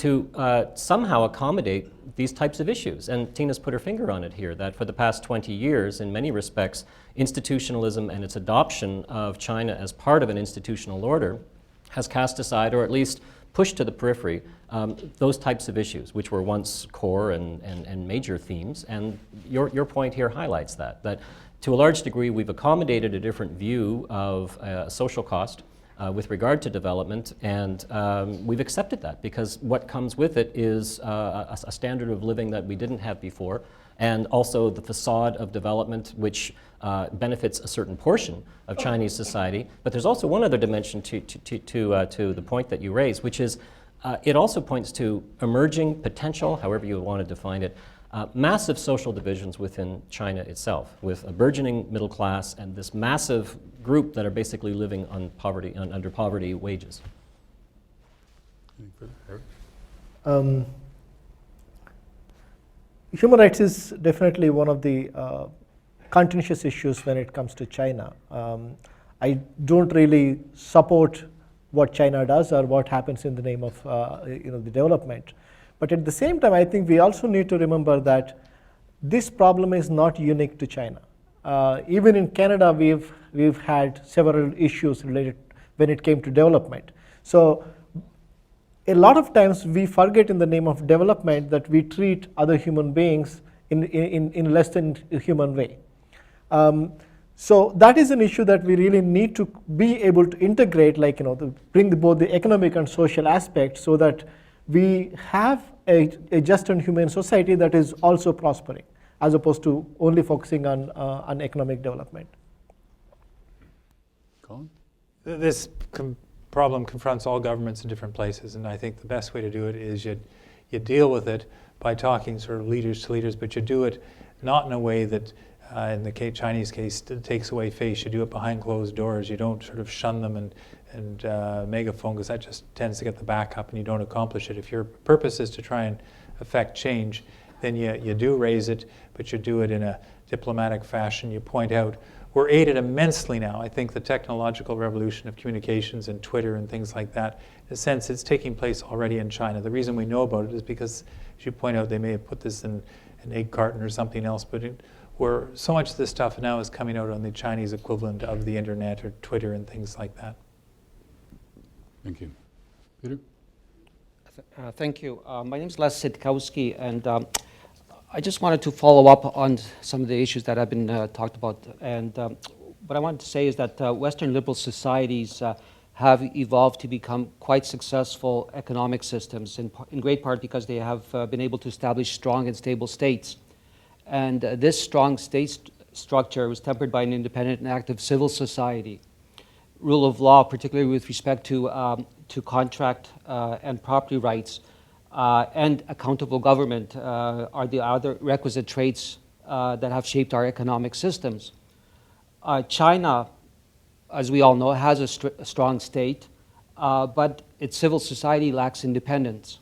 somehow accommodate these types of issues. And Tina's put her finger on it here, that for the past 20 years, in many respects, institutionalism and its adoption of China as part of an institutional order has cast aside, or at least pushed to the periphery, those types of issues, which were once core and major themes. And your point here highlights that to a large degree we've accommodated a different view of social cost with regard to development, and we've accepted that because what comes with it is a standard of living that we didn't have before, and also the facade of development which benefits a certain portion of Chinese society. But there's also one other dimension to the point that you raised, which is it also points to emerging potential, however you want to define it, massive social divisions within China itself, with a burgeoning middle class and this massive group that are basically living on poverty, under poverty wages. Human rights is definitely one of the contentious issues when it comes to China. I don't really support what China does or what happens in the name of the development. But at the same time, I think we also need to remember that this problem is not unique to China. Even in Canada, we've had several issues related when it came to development. So a lot of times we forget in the name of development that we treat other human beings in less than a human way. So that is an issue that we really need to be able to integrate, bring both the economic and social aspects so that we have a just and humane society that is also prospering, as opposed to only focusing on economic development. Colin? This problem confronts all governments in different places, and I think the best way to do it is you deal with it by talking sort of leaders to leaders, but you do it not in a way that, in the Chinese case, takes away face. You do it behind closed doors. You don't sort of shun them and megaphone, because that just tends to get the back up and you don't accomplish it. If your purpose is to try and affect change, then you do raise it, but you do it in a diplomatic fashion. You point out, we're aided immensely now. I think the technological revolution of communications and Twitter and things like that, in a sense, it's taking place already in China. The reason we know about it is because, as you point out, they may have put this in an egg carton or something else, but where so much of this stuff now is coming out on the Chinese equivalent of the internet or Twitter and things like that. Thank you. Peter? Thank you. My name is Les Sitkowski, and I just wanted to follow up on some of the issues that have been talked about. And what I wanted to say is that Western liberal societies have evolved to become quite successful economic systems, in great part because they have been able to establish strong and stable states. And this strong structure was tempered by an independent and active civil society. Rule of law, particularly with respect to contract and property rights, and accountable government are the other requisite traits that have shaped our economic systems. China, as we all know, has a strong state, but its civil society lacks independence.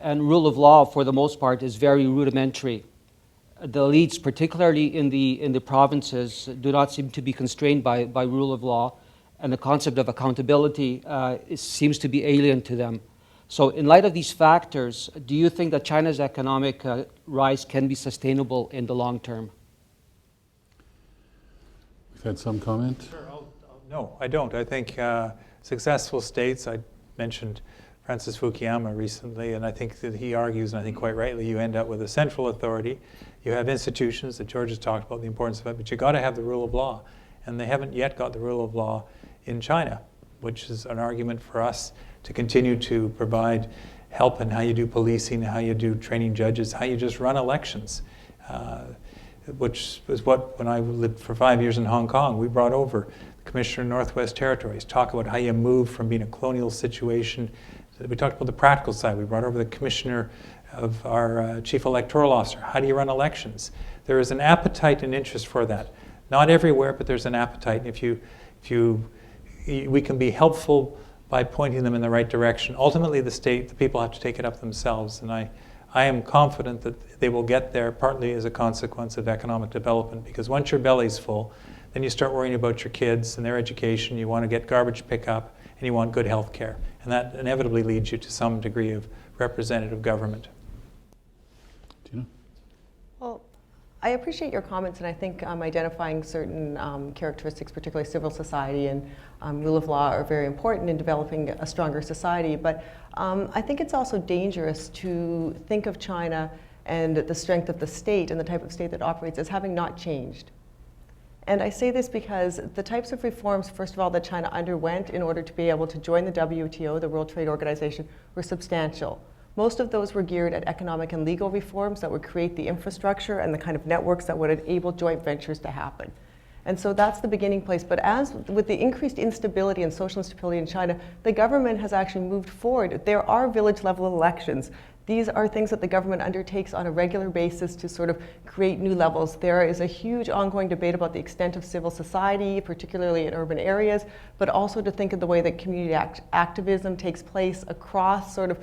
And rule of law, for the most part, is very rudimentary. The elites, particularly in the provinces, do not seem to be constrained by rule of law, and the concept of accountability seems to be alien to them. So in light of these factors, do you think that China's economic rise can be sustainable in the long term? We've had some comment. Sure, no, I don't. I think successful states, I mentioned Francis Fukuyama recently, and I think that he argues, and I think quite rightly, you end up with a central authority. You have institutions that George has talked about, the importance of it, but you got to have the rule of law. And they haven't yet got the rule of law in China, which is an argument for us to continue to provide help in how you do policing, how you do training judges, how you just run elections, which is what, when I lived for 5 years in Hong Kong, we brought over the Commissioner of Northwest Territories, talk about how you move from being a colonial situation. We talked about the practical side. We brought over the Commissioner of our Chief Electoral Officer. How do you run elections? There is an appetite and interest for that. Not everywhere, but there's an appetite. We can be helpful by pointing them in the right direction. Ultimately, the people have to take it up themselves, and I am confident that they will get there, partly as a consequence of economic development, because once your belly's full, then you start worrying about your kids and their education, you want to get garbage pickup, and you want good health care. And that inevitably leads you to some degree of representative government. Tina? Well, I appreciate your comments, and I think identifying certain characteristics, particularly civil society and rule of law, are very important in developing a stronger society. But I think it's also dangerous to think of China and the strength of the state and the type of state that operates as having not changed. And I say this because the types of reforms, first of all, that China underwent in order to be able to join the WTO, the World Trade Organization, were substantial. Most of those were geared at economic and legal reforms that would create the infrastructure and the kind of networks that would enable joint ventures to happen. And so that's the beginning place. But as with the increased instability and social instability in China, the government has actually moved forward. There are village level elections. These are things that the government undertakes on a regular basis to sort of create new levels. There is a huge ongoing debate about the extent of civil society, particularly in urban areas, but also to think of the way that community activism takes place across sort of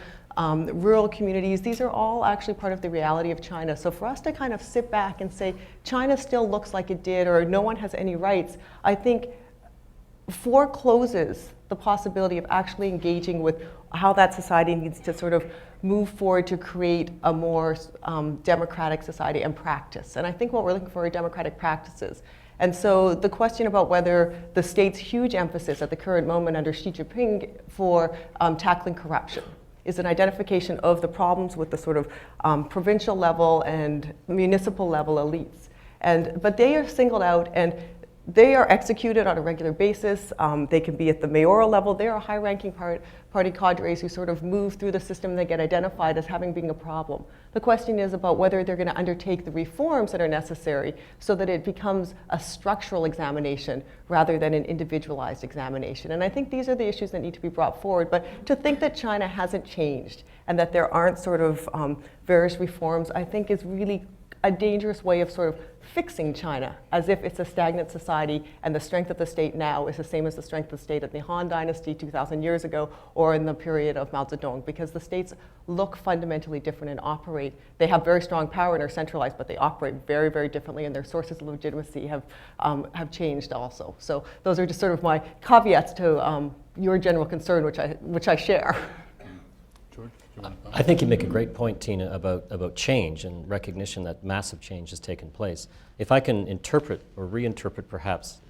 rural communities. These are all actually part of the reality of China. So for us to kind of sit back and say, China still looks like it did, or no one has any rights, I think forecloses the possibility of actually engaging with how that society needs to sort of move forward to create a more democratic society and practice. And I think what we're looking for are democratic practices. And so the question about whether the state's huge emphasis at the current moment under Xi Jinping for tackling corruption is an identification of the problems with the sort of provincial level and municipal level elites. But they are singled out, and they are executed on a regular basis. They can be at the mayoral level. They are high-ranking party cadres who sort of move through the system. They get identified as having been a problem. The question is about whether they're going to undertake the reforms that are necessary so that it becomes a structural examination rather than an individualized examination. And I think these are the issues that need to be brought forward. But to think that China hasn't changed and that there aren't sort of various reforms, I think is really a dangerous way of sort of fixing China as if it's a stagnant society and the strength of the state now is the same as the strength of the state of the Han Dynasty 2,000 years ago or in the period of Mao Zedong, because the states look fundamentally different and operate. They have very strong power and are centralized, but they operate very, very differently, and their sources of legitimacy have changed also. So those are just sort of my caveats to your general concern, which I share. I think you make a great point, Tina, about change and recognition that massive change has taken place. If I can interpret or reinterpret, perhaps,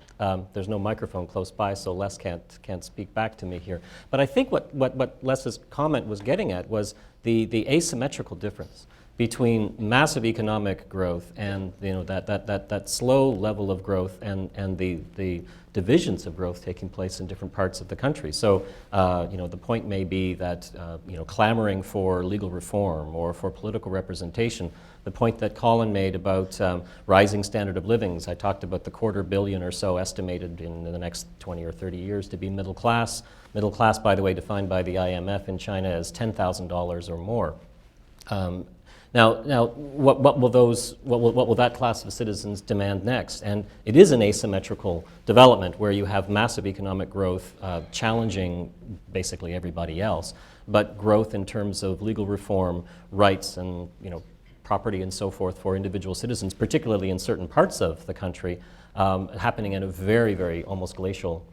there's no microphone close by, so Les can't speak back to me here. But I think what Les's comment was getting at was the asymmetrical difference between massive economic growth and that slow level of growth and the divisions of growth taking place in different parts of the country. So the point may be that clamoring for legal reform or for political representation The point that Colin made about rising standard of livings, I talked about the $250 million or so estimated in the next 20 or 30 years to be middle class. Middle class, by the way, defined by the IMF in China as $10,000 or more. Now, what will that class of citizens demand next? And it is an asymmetrical development where you have massive economic growth challenging basically everybody else, but growth in terms of legal reform, rights, and property and so forth for individual citizens, particularly in certain parts of the country, happening at a very, very almost glacial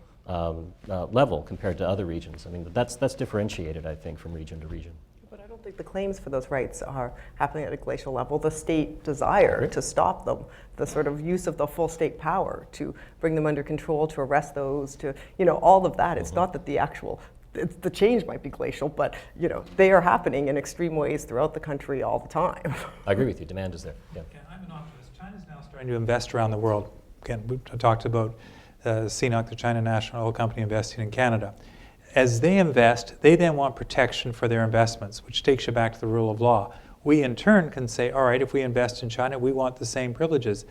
level compared to other regions. I mean, that's differentiated, I think, from region to region. But I don't think the claims for those rights are happening at a glacial level. The state desire to stop them, the sort of use of the full state power to bring them under control, to arrest those, to, all of that. It's not that the change might be glacial, but they are happening in extreme ways throughout the country all the time. I agree with you. Demand is there. Yeah. I'm an optimist. China's now starting to invest around the world. Again, we talked about CNOC, the China National Oil Company, investing in Canada. As they invest, they then want protection for their investments, which takes you back to the rule of law. We, in turn, can say, all right, if we invest in China, we want the same privileges.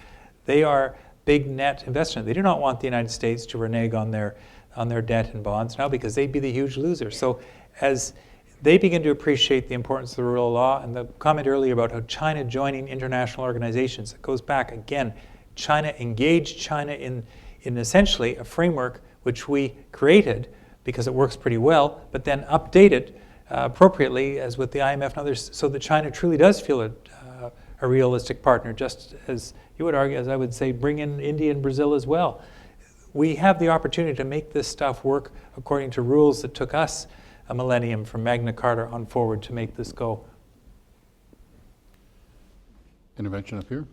They are big net investors. They do not want the United States to renege on their debt and bonds now because they'd be the huge loser. So as they begin to appreciate the importance of the rule of law, and the comment earlier about how China joining international organizations, it goes back again. China engaged China in essentially a framework which we created because it works pretty well, but then updated appropriately, as with the IMF and others, so that China truly does feel a realistic partner, just as you would argue, as I would say, bring in India and Brazil as well. We have the opportunity to make this stuff work according to rules that took us a millennium from Magna Carta on forward to make this go. Intervention up here.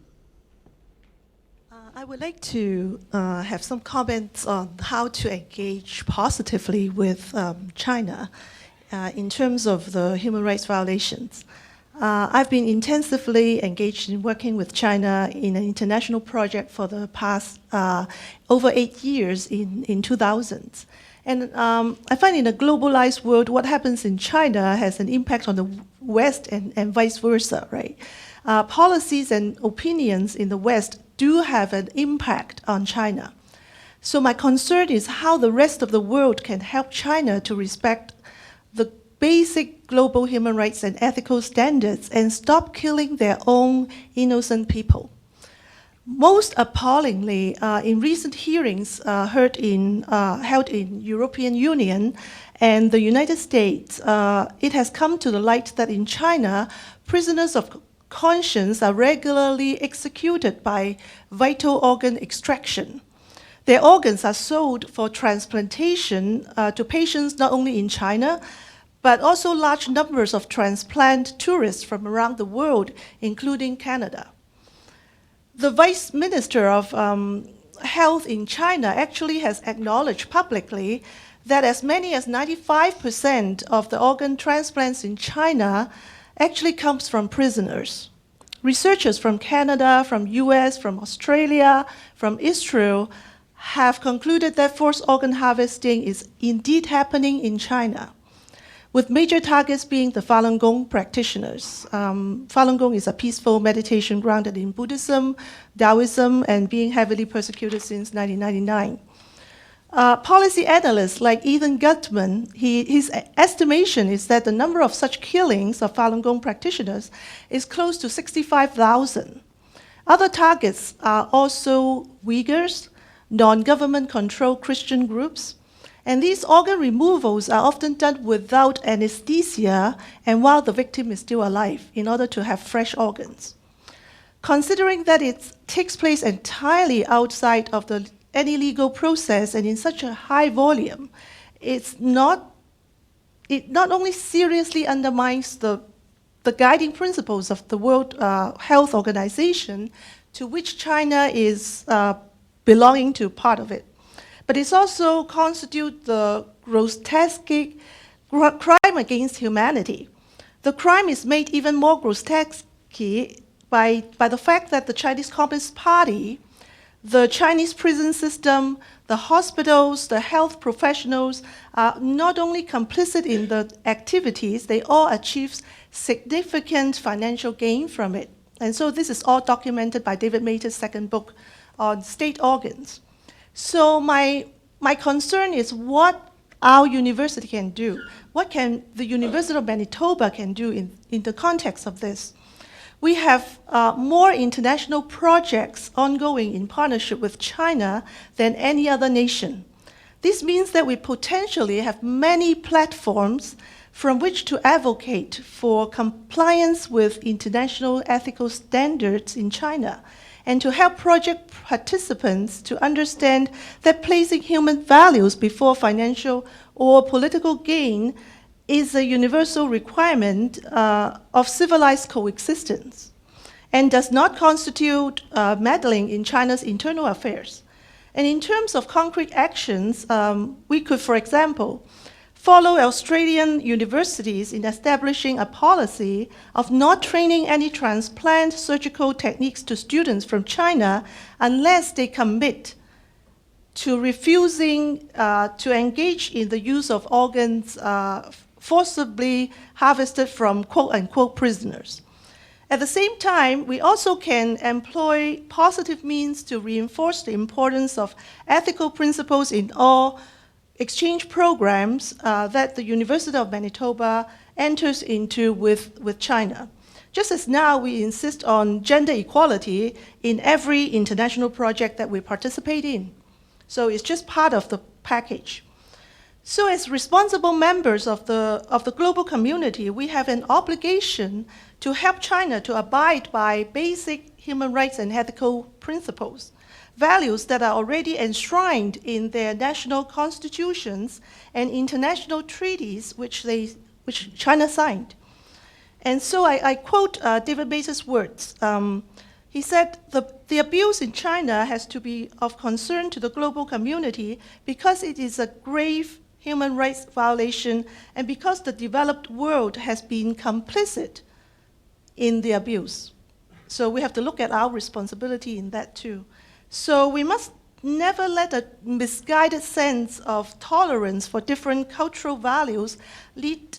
I would like to have some comments on how to engage positively with China in terms of the human rights violations. I've been intensively engaged in working with China in an international project for the past over 8 years in 2000s. And I find in a globalized world, what happens in China has an impact on the West and vice versa, right? Policies and opinions in the West do have an impact on China. So my concern is how the rest of the world can help China to respect the basic global human rights and ethical standards and stop killing their own innocent people. Most appallingly, in recent hearings held in European Union and the United States, it has come to the light that in China, prisoners of conscience are regularly executed by vital organ extraction. Their organs are sold for transplantation to patients not only in China, but also large numbers of transplant tourists from around the world, including Canada. The Vice Minister of Health in China actually has acknowledged publicly that as many as 95% of the organ transplants in China actually comes from prisoners. Researchers from Canada, from US, from Australia, from Israel have concluded that forced organ harvesting is indeed happening in China, with major targets being the Falun Gong practitioners. Falun Gong is a peaceful meditation grounded in Buddhism, Taoism, and being heavily persecuted since 1999. Policy analysts like Ethan Gutman, his estimation is that the number of such killings of Falun Gong practitioners is close to 65,000. Other targets are also Uyghurs, non-government controlled Christian groups, and these organ removals are often done without anesthesia and while the victim is still alive in order to have fresh organs. Considering that it takes place entirely outside of any legal process and in such a high volume, it not only seriously undermines the guiding principles of the World Health Organization, to which China is belonging to part of it, but it also constitutes the grotesque crime against humanity. The crime is made even more grotesque by the fact that the Chinese Communist Party, the Chinese prison system, the hospitals, the health professionals are not only complicit in the activities, they all achieve significant financial gain from it. And so this is all documented by David Mater's second book on state organs. So my concern is what our university can do. What can the University of Manitoba can do in the context of this? We have more international projects ongoing in partnership with China than any other nation. This means that we potentially have many platforms from which to advocate for compliance with international ethical standards in China, and to help project participants to understand that placing human values before financial or political gain is a universal requirement of civilized coexistence and does not constitute meddling in China's internal affairs. And in terms of concrete actions, we could, for example, follow Australian universities in establishing a policy of not training any transplant surgical techniques to students from China unless they commit to refusing to engage in the use of organs forcibly harvested from quote-unquote prisoners. At the same time, we also can employ positive means to reinforce the importance of ethical principles in all exchange programs that the University of Manitoba enters into with China. Just as now we insist on gender equality in every international project that we participate in. So it's just part of the package. So as responsible members of the global community, we have an obligation to help China to abide by basic human rights and ethical principles, values that are already enshrined in their national constitutions and international treaties which China signed. And so I quote David Mater's words. He said, the abuse in China has to be of concern to the global community because it is a grave human rights violation and because the developed world has been complicit in the abuse. So we have to look at our responsibility in that too. So we must never let a misguided sense of tolerance for different cultural values lead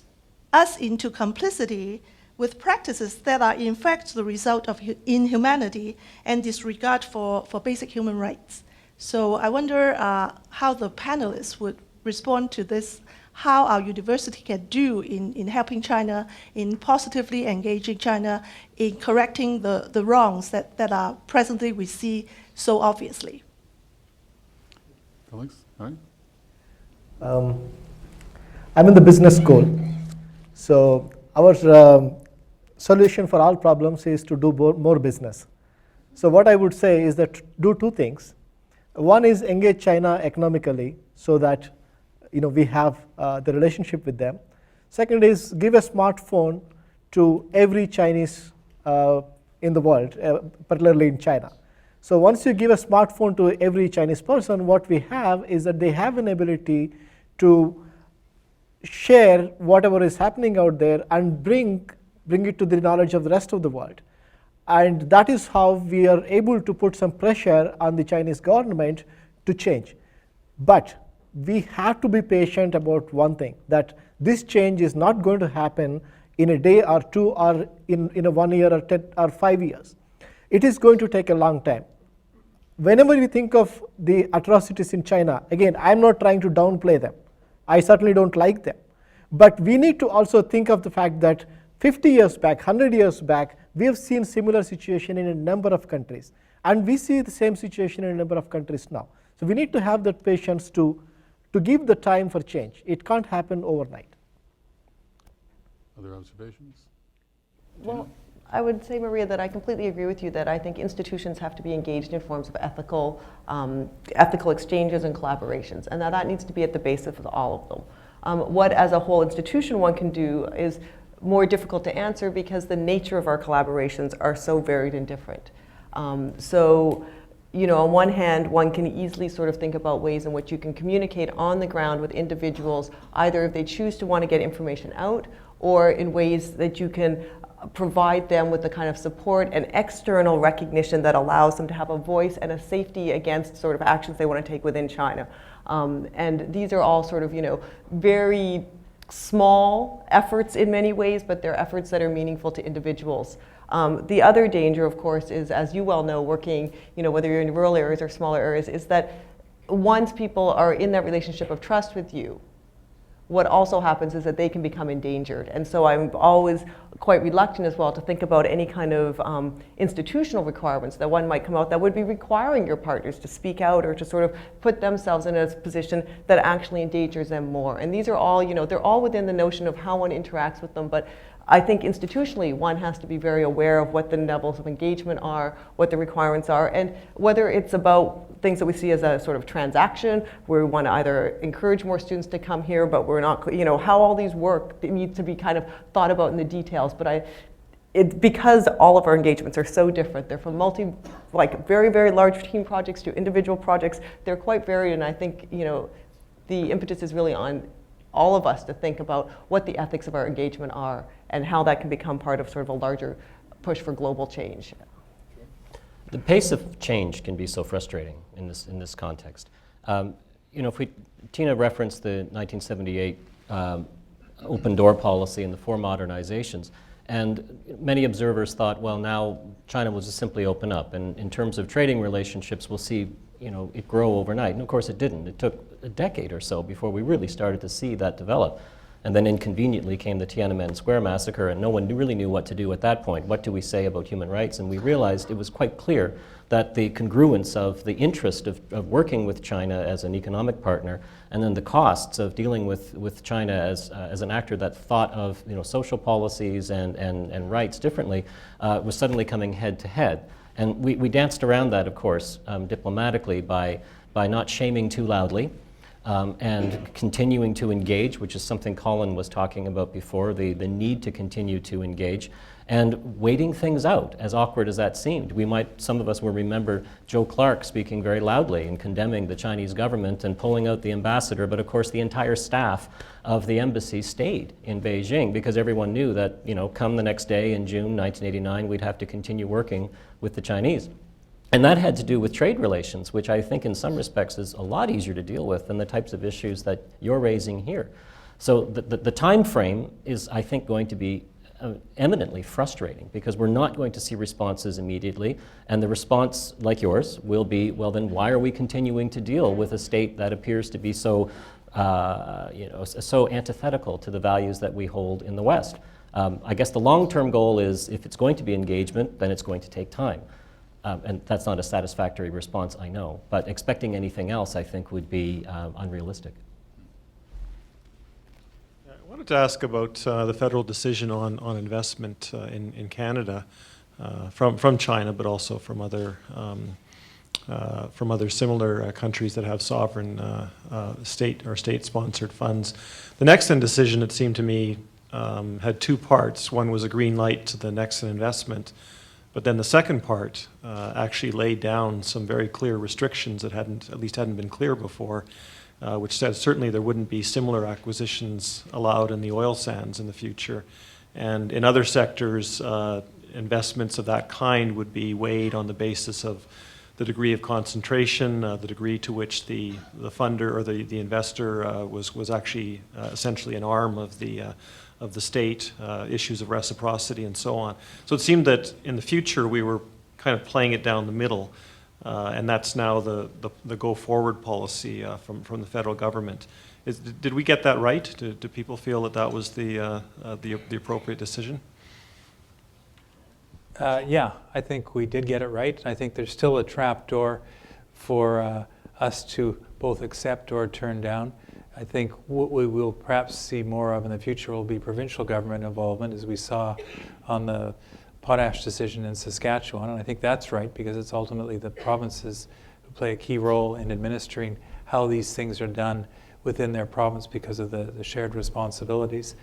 us into complicity with practices that are in fact the result of inhumanity and disregard for basic human rights. So I wonder how the panelists would respond to this, how our university can do in helping China, in positively engaging China, in correcting the wrongs that are presently we see so obviously. Colleagues, all right. I'm in the business school. So our solution for all problems is to do more business. So what I would say is that do two things. One is engage China economically so that we have the relationship with them. Second is give a smartphone to every Chinese in the world, particularly in China. So once you give a smartphone to every Chinese person, what we have is that they have an ability to share whatever is happening out there and bring it to the knowledge of the rest of the world. And that is how we are able to put some pressure on the Chinese government to change. But we have to be patient about one thing, that this change is not going to happen in a day or two or in a 1 year or 10 or 5 years. It is going to take a long time. Whenever we think of the atrocities in China, again, I'm not trying to downplay them. I certainly don't like them. But we need to also think of the fact that 50 years back, 100 years back, we have seen similar situation in a number of countries. And we see the same situation in a number of countries now. So we need to have that patience to give the time for change. It can't happen overnight. Other observations? Well, I would say, Maria, that I completely agree with you that I think institutions have to be engaged in forms of ethical exchanges and collaborations, and that needs to be at the base of all of them. What, as a whole institution, one can do is more difficult to answer because the nature of our collaborations are so varied and different. So, on one hand, one can easily sort of think about ways in which you can communicate on the ground with individuals, either if they choose to want to get information out, or in ways that you can provide them with the kind of support and external recognition that allows them to have a voice and a safety against sort of actions they want to take within China. And these are all sort of, very small efforts in many ways, but they're efforts that are meaningful to individuals. The other danger, of course, is, as you well know, working, whether you're in rural areas or smaller areas, is that once people are in that relationship of trust with you, what also happens is that they can become endangered. And so I'm always quite reluctant as well to think about any kind of institutional requirements that one might come out that would be requiring your partners to speak out or to sort of put themselves in a position that actually endangers them more. And these are all, they're all within the notion of how one interacts with them, but I think institutionally one has to be very aware of what the levels of engagement are, what the requirements are, and whether it's about things that we see as a sort of transaction where we want to either encourage more students to come here, but we're not, how all these work, it needs to be kind of thought about in the details. But because all of our engagements are so different, they're from very, very large team projects to individual projects, they're quite varied, and I think, the impetus is really on all of us to think about what the ethics of our engagement are and how that can become part of sort of a larger push for global change. The pace of change can be so frustrating in this context. Tina referenced the 1978 open door policy and the 4 modernizations, and many observers thought, well, now China will just simply open up, and in terms of trading relationships, we'll see it grow overnight. And of course it didn't. It took a decade or so before we really started to see that develop. And then inconveniently came the Tiananmen Square massacre, and no one really knew what to do at that point. What do we say about human rights? And we realized it was quite clear that the congruence of the interest of working with China as an economic partner, and then the costs of dealing with China as an actor that thought of social policies and rights differently, was suddenly coming head to head. And we danced around that, of course, diplomatically by not shaming too loudly, and continuing to engage, which is something Colin was talking about before, the need to continue to engage, and waiting things out, as awkward as that seemed. Some of us will remember Joe Clark speaking very loudly and condemning the Chinese government and pulling out the ambassador, but of course the entire staff of the embassy stayed in Beijing because everyone knew that, come the next day in June 1989, we'd have to continue working with the Chinese. And that had to do with trade relations, which I think in some respects is a lot easier to deal with than the types of issues that you're raising here. So the time frame is, I think, going to be eminently frustrating because we're not going to see responses immediately, and the response, like yours, will be, well, then why are we continuing to deal with a state that appears to be so antithetical to the values that we hold in the West? I guess the long-term goal is, if it's going to be engagement, then it's going to take time. And that's not a satisfactory response, I know, but expecting anything else, I think, would be unrealistic. I wanted to ask about the federal decision on investment in Canada from China, but also from other similar countries that have sovereign state or state-sponsored funds. The Nexen decision, it seemed to me, had 2 parts. One was a green light to the Nexen investment, but then the second part actually laid down some very clear restrictions that hadn't been clear before, which said certainly there wouldn't be similar acquisitions allowed in the oil sands in the future. And in other sectors, investments of that kind would be weighed on the basis of the degree of concentration, the degree to which the funder or the investor was actually essentially an arm of the state, issues of reciprocity and so on. So it seemed that in the future we were kind of playing it down the middle, and that's now the go-forward policy from the federal government. Did we get that right? Do people feel that was the appropriate decision? Yeah, I think we did get it right. I think there's still a trapdoor for us to both accept or turn down. I think what we will perhaps see more of in the future will be provincial government involvement, as we saw on the potash decision in Saskatchewan. And I think that's right, because it's ultimately the provinces who play a key role in administering how these things are done within their province because of the shared responsibilities.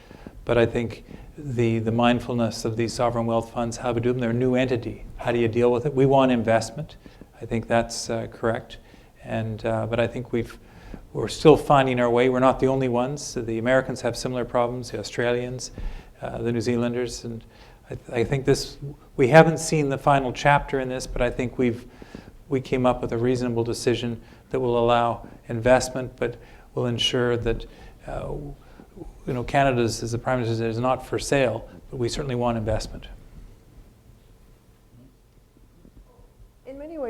But I think the mindfulness of these sovereign wealth funds, how to do them, they're a new entity. How do you deal with it? We want investment. I think that's correct. And but I think we're still finding our way. We're not the only ones. The Americans have similar problems, the Australians, the New Zealanders, and I think we haven't seen the final chapter in this, but I think we came up with a reasonable decision that will allow investment, but will ensure that Canada's, as the Prime Minister said, is not for sale, but we certainly want investment.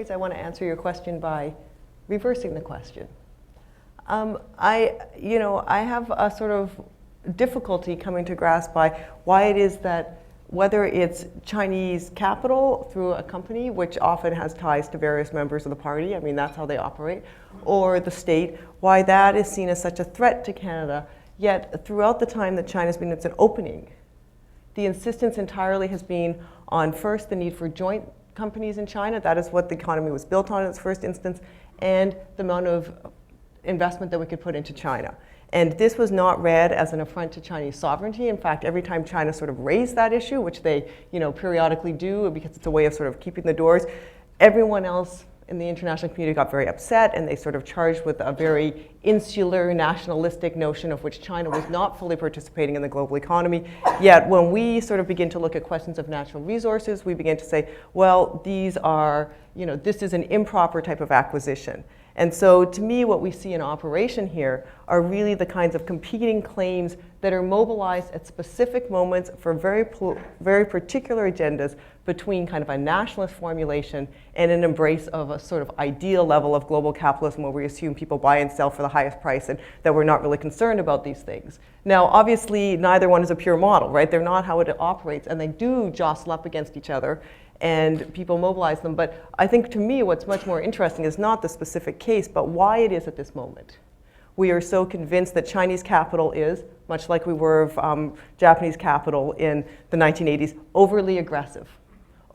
ways, I want to answer your question by reversing the question. I have a sort of difficulty coming to grasp by why it is that whether it's Chinese capital through a company, which often has ties to various members of the party, I mean, that's how they operate, or the state, why that is seen as such a threat to Canada. Yet throughout the time that China's been its opening, the insistence entirely has been on first the need for joint companies in China. That is what the economy was built on in its first instance, and the amount of investment that we could put into China. And this was not read as an affront to Chinese sovereignty. In fact, every time China sort of raised that issue, which they periodically do because it's a way of sort of keeping the doors, everyone else in the international community got very upset, and they sort of charged with a very insular, nationalistic notion of which China was not fully participating in the global economy. Yet when we sort of begin to look at questions of natural resources, we begin to say, well, these are, this is an improper type of acquisition. And so to me, what we see in operation here are really the kinds of competing claims that are mobilized at specific moments for very particular agendas between kind of a nationalist formulation and an embrace of a sort of ideal level of global capitalism where we assume people buy and sell for the highest price and that we're not really concerned about these things. Now, obviously, neither one is a pure model, right? They're not how it operates, and they do jostle up against each other, and people mobilize them. But I think to me what's much more interesting is not the specific case, but why it is at this moment. We are so convinced that Chinese capital is, much like we were of Japanese capital in the 1980s, overly aggressive,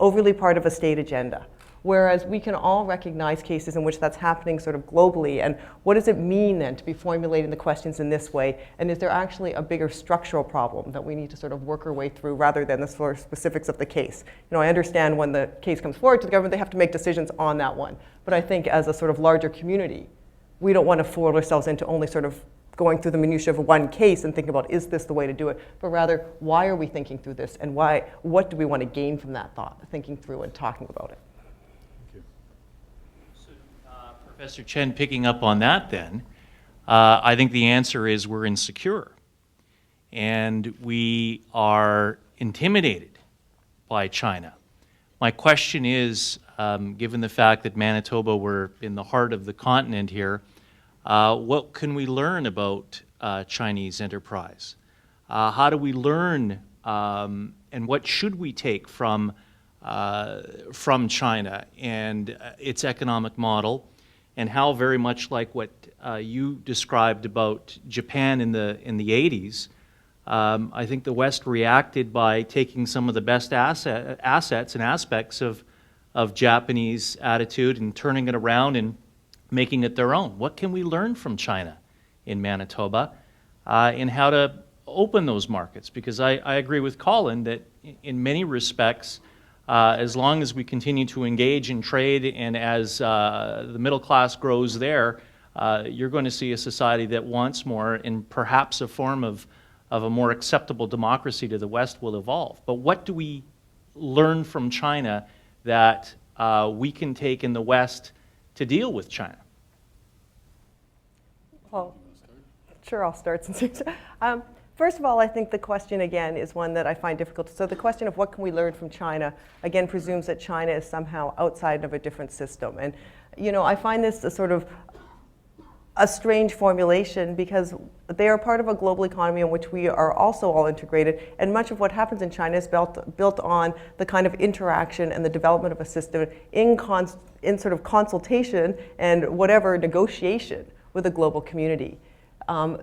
overly part of a state agenda. Whereas we can all recognize cases in which that's happening sort of globally. And what does it mean then to be formulating the questions in this way? And is there actually a bigger structural problem that we need to sort of work our way through rather than the sort of specifics of the case? I understand when the case comes forward to the government, they have to make decisions on that one. But I think as a sort of larger community, we don't want to fool ourselves into only sort of going through the minutiae of one case and thinking about, is this the way to do it? But rather, why are we thinking through this? And what do we want to gain from that thought, thinking through and talking about it? Professor Chen, picking up on that then, I think the answer is we're insecure. And we are intimidated by China. My question is, given the fact that Manitoba, we're in the heart of the continent here, what can we learn about Chinese enterprise? How do we learn and what should we take from China and its economic model? And how very much like what you described about Japan in the 80s, I think the West reacted by taking some of the best assets and aspects of Japanese attitude and turning it around and making it their own. What can we learn from China in Manitoba in how to open those markets? Because I agree with Colin that in many respects, as long as we continue to engage in trade and as the middle class grows there, you're going to see a society that wants more, and perhaps a form of a more acceptable democracy to the West will evolve. But what do we learn from China that we can take in the West to deal with China? Well, sure, I'll start since first of all, I think the question, again, is one that I find difficult. So the question of what can we learn from China, again, presumes that China is somehow outside of a different system. And, I find this a sort of a strange formulation because they are part of a global economy in which we are also all integrated. And much of what happens in China is built on the kind of interaction and the development of a system in sort of consultation and whatever negotiation with a global community.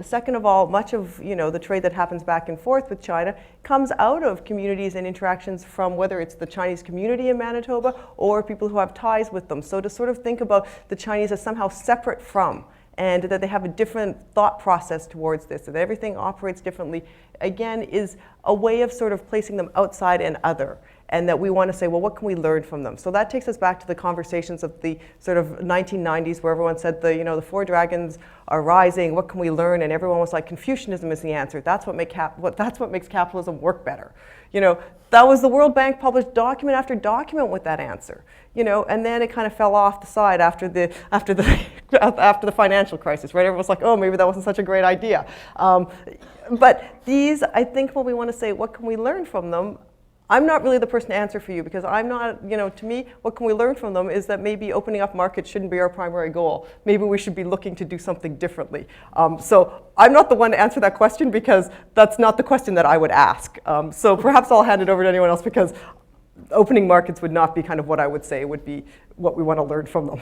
Second of all, much of the trade that happens back and forth with China comes out of communities and interactions from whether it's the Chinese community in Manitoba or people who have ties with them. So to sort of think about the Chinese as somehow separate from, and that they have a different thought process towards this, that everything operates differently, again, is a way of sort of placing them outside and other. And that we want to say, well, what can we learn from them? So that takes us back to the conversations of the sort of 1990s where everyone said, the four dragons are rising, what can we learn? And everyone was like, Confucianism is the answer. That's what makes capitalism work better. That was the World Bank published document after document with that answer. And then it kind of fell off the side after the financial crisis, right? Everyone was like, oh, maybe that wasn't such a great idea. But these, I think when we want to say, what can we learn from them? I'm not really the person to answer for you because I'm not, to me, what can we learn from them is that maybe opening up markets shouldn't be our primary goal. Maybe we should be looking to do something differently. So I'm not the one to answer that question because that's not the question that I would ask. So perhaps I'll hand it over to anyone else because opening markets would not be kind of what I would say would be what we want to learn from them.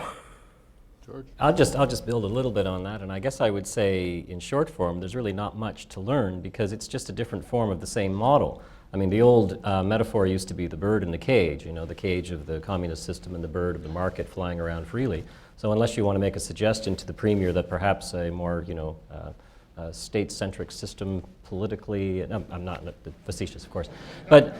George? I'll just build a little bit on that, and I guess I would say in short form there's really not much to learn because it's just a different form of the same model. I mean, the old metaphor used to be the bird in the cage, the cage of the communist system and the bird of the market flying around freely. So unless you want to make a suggestion to the Premier that perhaps a more, state-centric system politically, I'm not facetious, of course, but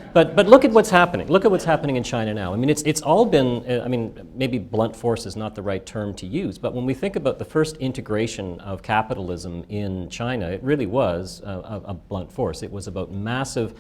look at what's happening. Look at what's happening in China now. I mean, it's all been, maybe blunt force is not the right term to use, but when we think about the first integration of capitalism in China, it really was a blunt force. It was about massive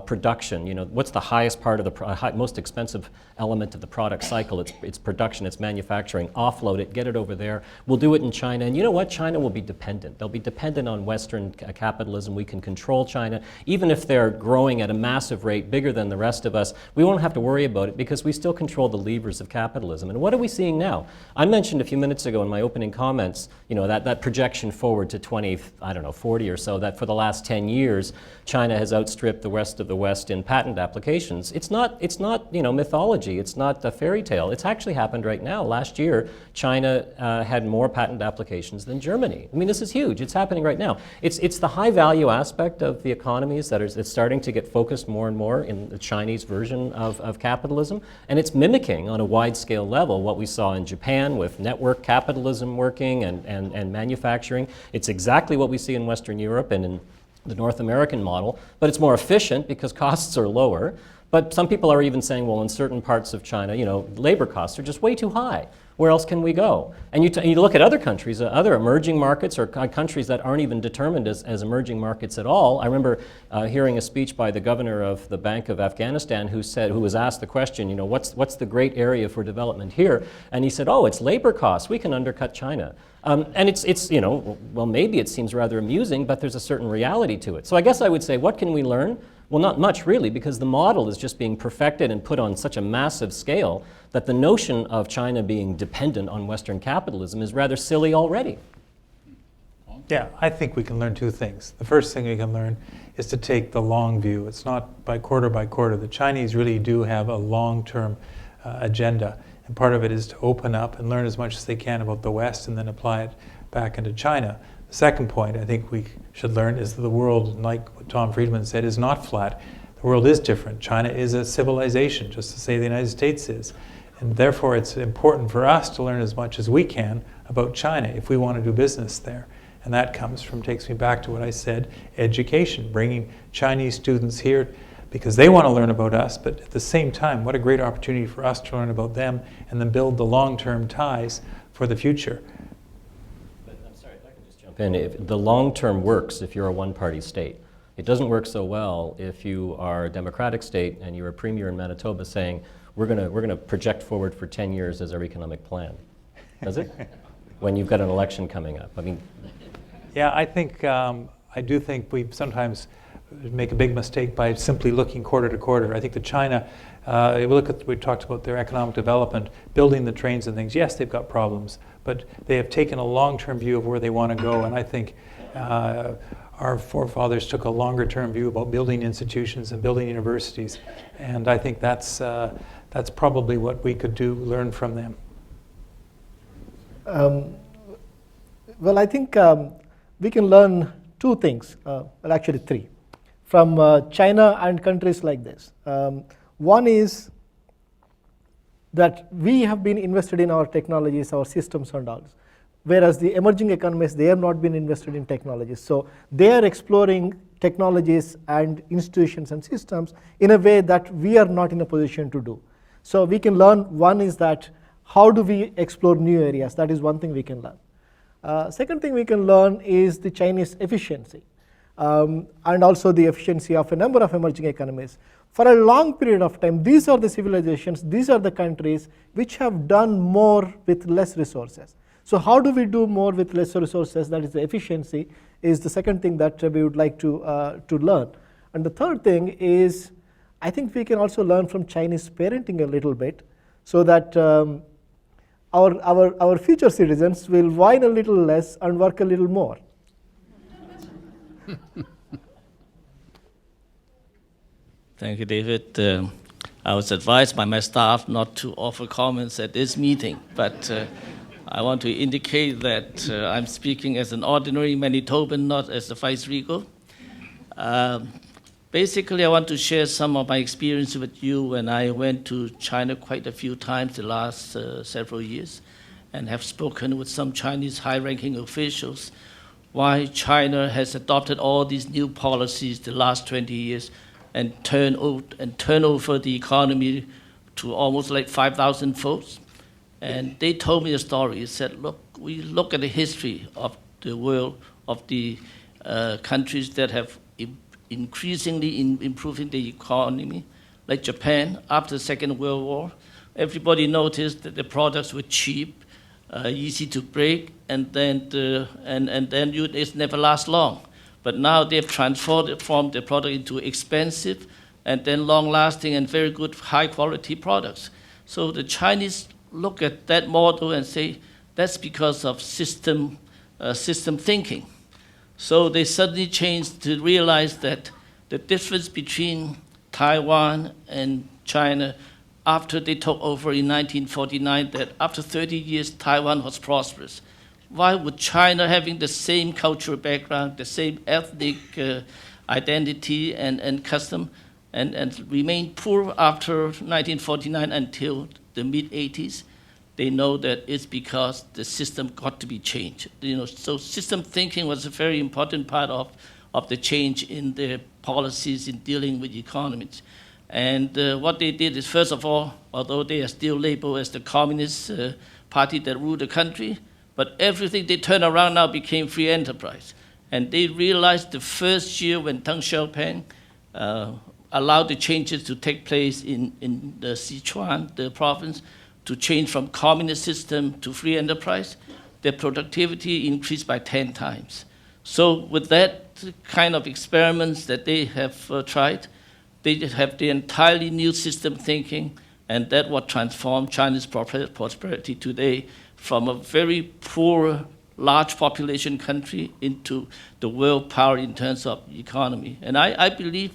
production. What's the highest part of the most expensive element of the product cycle? It's production, it's manufacturing. Offload it, get it over there. We'll do it in China, and you know what? China will be dependent. They'll be dependent on Western capitalism. We can control China, even if they're growing at a massive rate, bigger than the rest of us. We won't have to worry about it because we still control the levers of capitalism. And what are we seeing now? I mentioned a few minutes ago in my opening comments, that projection forward to 40 or so, that for the last 10 years, China has outstripped the rest of the West in patent applications. It's not mythology. It's not a fairy tale. It's actually happened right now. Last year, China had more patent applications than Germany. I mean, this is huge. It's happening right now. It's the high value aspect of the economies that is starting to get focused more and more in the Chinese version of capitalism, and it's mimicking on a wide scale level what we saw in Japan with network capitalism working and manufacturing. It's exactly what we see in Western Europe and in the North American model, but it's more efficient because costs are lower. But some people are even saying, well, in certain parts of China, labor costs are just way too high. Where else can we go? And you look at other countries, other emerging markets or countries that aren't even determined as emerging markets at all. I remember hearing a speech by the governor of the Bank of Afghanistan who was asked the question, what's the great area for development here? And he said, oh, it's labor costs. We can undercut China. And it's well, maybe it seems rather amusing, but there's a certain reality to it. So I guess I would say, what can we learn? Well, not much really, because the model is just being perfected and put on such a massive scale that the notion of China being dependent on Western capitalism is rather silly already. Yeah, I think we can learn two things. The first thing we can learn is to take the long view. It's not by quarter. The Chinese really do have a long-term agenda. And part of it is to open up and learn as much as they can about the West and then apply it back into China. The second point I think we should learn is that the world, like what Tom Friedman said, is not flat. The world is different. China is a civilization, just to say the United States is. And therefore it's important for us to learn as much as we can about China if we want to do business there. And that takes me back to what I said, education, bringing Chinese students here because they want to learn about us, but at the same time, what a great opportunity for us to learn about them and then build the long-term ties for the future. But I'm sorry, if I could just jump in. If the long-term works if you're a one-party state. It doesn't work so well if you are a democratic state and you're a premier in Manitoba saying, we're going to project forward for 10 years as our economic plan. Does it? When you've got an election coming up. I mean, yeah, I do think we sometimes make a big mistake by simply looking quarter to quarter. I think that China, we talked about their economic development, building the trains and things. Yes, they've got problems, but they have taken a long-term view of where they want to go. And I think our forefathers took a longer-term view about building institutions and building universities. And I think that's probably what we could learn from them. Well, I think we can learn two things, well, actually three, from China and countries like this. One is that we have been invested in our technologies, our systems and all, whereas the emerging economies, they have not been invested in technologies. So they are exploring technologies and institutions and systems in a way that we are not in a position to do. So we can learn, one is that how do we explore new areas? That is one thing we can learn. Second thing we can learn is the Chinese efficiency. And also the efficiency of a number of emerging economies. For a long period of time, these are the civilizations, these are the countries which have done more with less resources. So how do we do more with less resources? That is the efficiency, is the second thing that we would like to learn. And the third thing is I think we can also learn from Chinese parenting a little bit, so that our future citizens will whine a little less and work a little more. Thank you, David. I was advised by my staff not to offer comments at this meeting, but I want to indicate that I'm speaking as an ordinary Manitoban, not as a vice regal. Basically, I want to share some of my experience with you when I went to China quite a few times the last several years, and have spoken with some Chinese high-ranking officials why China has adopted all these new policies the last 20 years and turn over the economy to almost like 5,000 folks. And they told me a story. They said, look, we look at the history of the world, of the countries that have increasingly improving the economy, like Japan. After the Second World War, everybody noticed that the products were cheap, easy to break, and then it never lasts long. But now they've transformed the product into expensive and then long-lasting and very good high-quality products. So the Chinese look at that model and say, that's because of system thinking. So they suddenly changed to realize that the difference between Taiwan and China after they took over in 1949, that after 30 years, Taiwan was prosperous. Why would China, having the same cultural background, the same ethnic identity and custom, and remain poor after 1949 until the mid-80s? They know that it's because the system got to be changed. So system thinking was a very important part of the change in their policies in dealing with economies. And what they did is, first of all, although they are still labeled as the Communist Party that ruled the country, but everything they turned around now became free enterprise. And they realized the first year when Deng Xiaoping allowed the changes to take place in the Sichuan, the province, to change from communist system to free enterprise, their productivity increased by 10 times. So with that kind of experiments that they have tried, they have the entirely new system thinking, and that what transformed China's prosperity today from a very poor, large population country into the world power in terms of economy. And I believe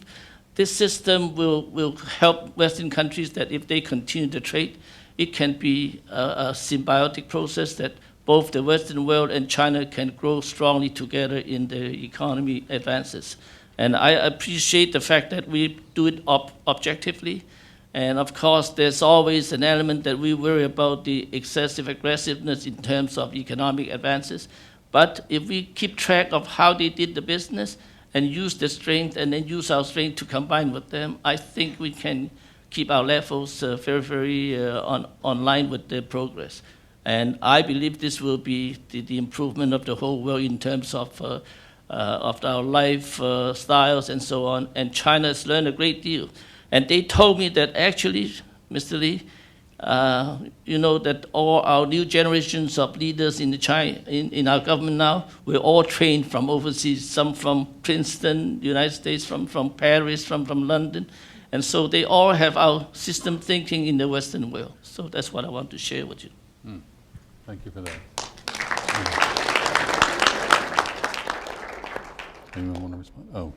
this system will help Western countries that if they continue to trade, it can be a symbiotic process that both the Western world and China can grow strongly together in their economy advances. And I appreciate the fact that we do it objectively. And of course, there's always an element that we worry about the excessive aggressiveness in terms of economic advances. But if we keep track of how they did the business and use the strength and then use our strength to combine with them, I think we can keep our levels very, very on line with their progress. And I believe this will be the improvement of the whole world in terms of our life styles and so on. And China has learned a great deal. And they told me that actually, Mr. Lee, that all our new generations of leaders in our government now, we're all trained from overseas, some from Princeton, United States, from Paris, from London. And so they all have our system thinking in the Western world. So that's what I want to share with you. Thank you for that. Anyone want to respond? Oh.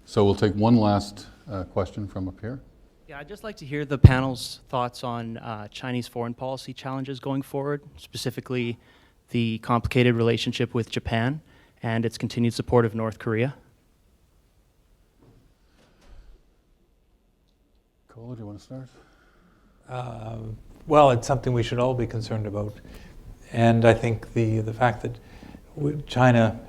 So we'll take one last question from up here. Yeah, I'd just like to hear the panel's thoughts on Chinese foreign policy challenges going forward, specifically the complicated relationship with Japan and its continued support of North Korea. Colin, do you want to start? Well, it's something we should all be concerned about. And I think the fact that China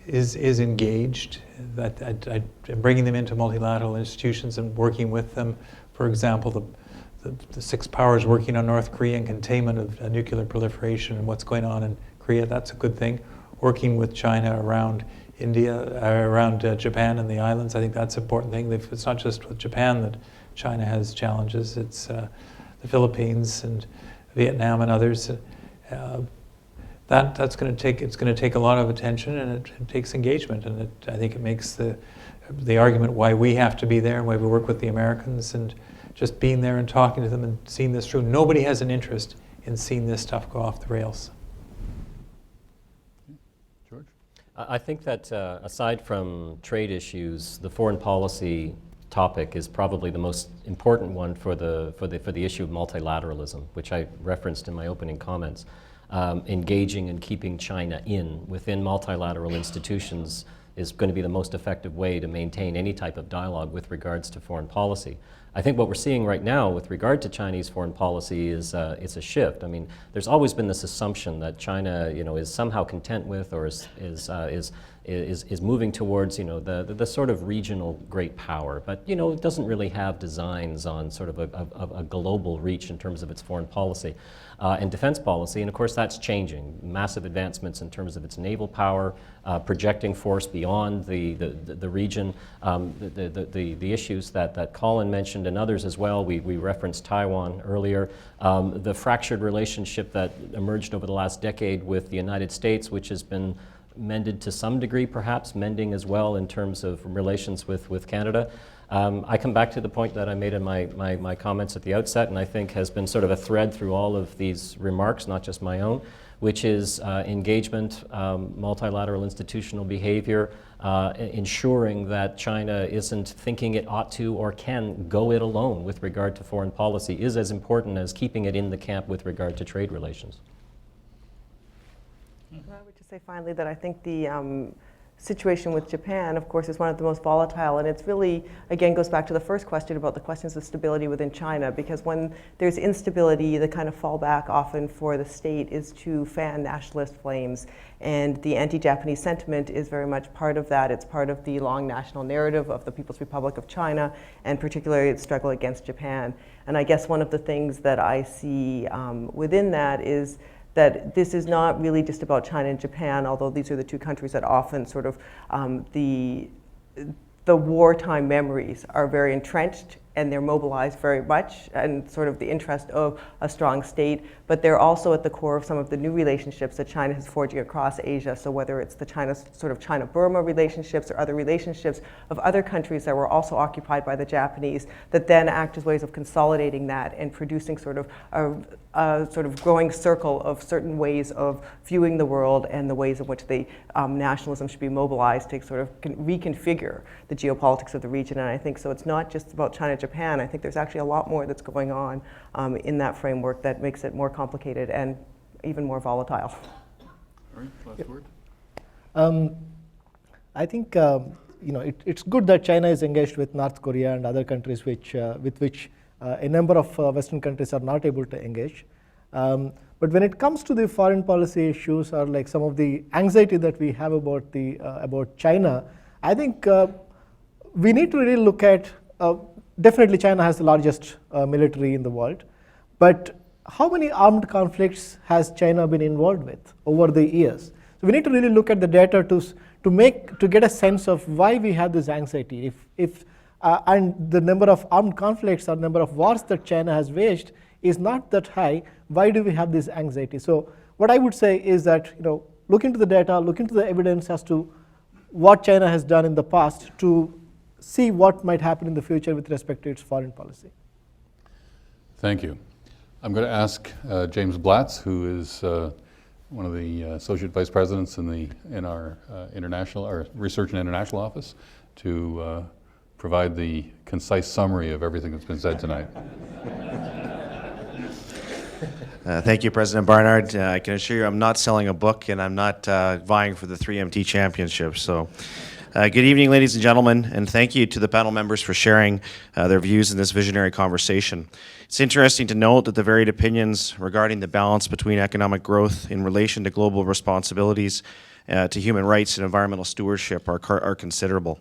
is engaged, that bringing them into multilateral institutions and working with them, for example, the six powers working on North Korea and containment of nuclear proliferation and what's going on in Korea, that's a good thing. Working with China around India, around Japan and the islands, I think that's an important thing. It's not just with Japan that China has challenges, it's the Philippines and Vietnam and others. It's going to take a lot of attention, and it takes engagement, and I think it makes the the argument why we have to be there and why we work with the Americans, and just being there and talking to them and seeing this through. Nobody has an interest in seeing this stuff go off the rails. George? I think that aside from trade issues, the foreign policy topic is probably the most important one for the issue of multilateralism, which I referenced in my opening comments. Engaging and keeping China within multilateral institutions is going to be the most effective way to maintain any type of dialogue with regards to foreign policy. I think what we're seeing right now with regard to Chinese foreign policy is it's a shift. I mean, there's always been this assumption that China, is somehow content with or is moving towards, the sort of regional great power, but it doesn't really have designs on sort of a global reach in terms of its foreign policy and defense policy. And of course, that's changing. Massive advancements in terms of its naval power, projecting force beyond the region. The issues that Colin mentioned and others as well. We referenced Taiwan earlier. The fractured relationship that emerged over the last decade with the United States, which has been mended to some degree, perhaps mending as well in terms of relations with Canada. I come back to the point that I made in my comments at the outset, and I think has been sort of a thread through all of these remarks, not just my own, which is engagement, multilateral institutional behavior, ensuring that China isn't thinking it ought to or can go it alone with regard to foreign policy is as important as keeping it in the camp with regard to trade relations. I would just say finally that I think the situation with Japan, of course, is one of the most volatile, and it's really, again, goes back to the first question about the questions of stability within China, because when there's instability, the kind of fallback often for the state is to fan nationalist flames, and the anti-Japanese sentiment is very much part of that. It's part of the long national narrative of the People's Republic of China, and particularly its struggle against Japan. And I guess one of the things that I see within that is that this is not really just about China and Japan, although these are the two countries that often sort of the wartime memories are very entrenched and they're mobilized very much and sort of the interest of a strong state, but they're also at the core of some of the new relationships that China is forging across Asia. So whether it's the China-Burma relationships or other relationships of other countries that were also occupied by the Japanese that then act as ways of consolidating that and producing sort of a sort of growing circle of certain ways of viewing the world and the ways in which the nationalism should be mobilized to sort of reconfigure the geopolitics of the region. And I think so it's not just about China-Japan. I think there's actually a lot more that's going on in that framework that makes it more complicated and even more volatile. All right, last word. I think it's good that China is engaged with North Korea and other countries with which a number of Western countries are not able to engage. But when it comes to the foreign policy issues or like some of the anxiety that we have about China, I think we need to really look at, definitely China has the largest military in the world, but how many armed conflicts has China been involved with over the years? So we need to really look at the data to get a sense of why we have this anxiety. And the number of armed conflicts or number of wars that China has waged is not that high, why do we have this anxiety? So what I would say is that look into the data, look into the evidence as to what China has done in the past to see what might happen in the future with respect to its foreign policy. Thank you. I'm going to ask James Blatz, who is one of the associate vice presidents in our research and international office, to provide the concise summary of everything that's been said tonight. Thank you, President Barnard. I can assure you I'm not selling a book and I'm not vying for the 3MT championship. So good evening, ladies and gentlemen, and thank you to the panel members for sharing their views in this visionary conversation. It's interesting to note that the varied opinions regarding the balance between economic growth in relation to global responsibilities to human rights and environmental stewardship are considerable.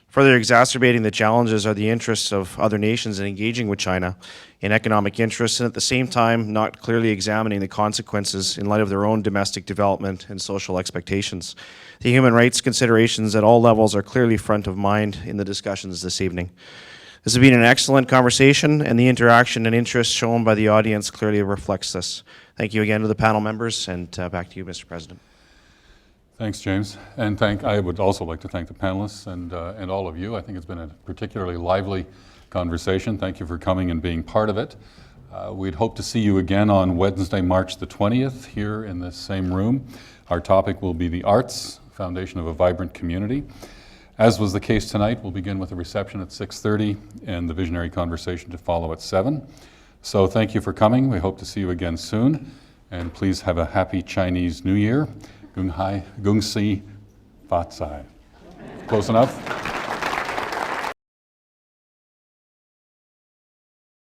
Further exacerbating the challenges are the interests of other nations in engaging with China in economic interests and at the same time not clearly examining the consequences in light of their own domestic development and social expectations. The human rights considerations at all levels are clearly front of mind in the discussions this evening. This has been an excellent conversation, and the interaction and interest shown by the audience clearly reflects this. Thank you again to the panel members, and back to you, Mr. President. Thanks, James. And I would also like to thank the panelists and all of you. I think it's been a particularly lively conversation. Thank you for coming and being part of it. We'd hope to see you again on Wednesday, March the 20th, here in this same room. Our topic will be the arts, foundation of a vibrant community. As was the case tonight, we'll begin with a reception at 6:30 and the visionary conversation to follow at 7. So thank you for coming. We hope to see you again soon. And please have a happy Chinese New Year. Gung Hai, Gung Si, Fa Cai. Close enough?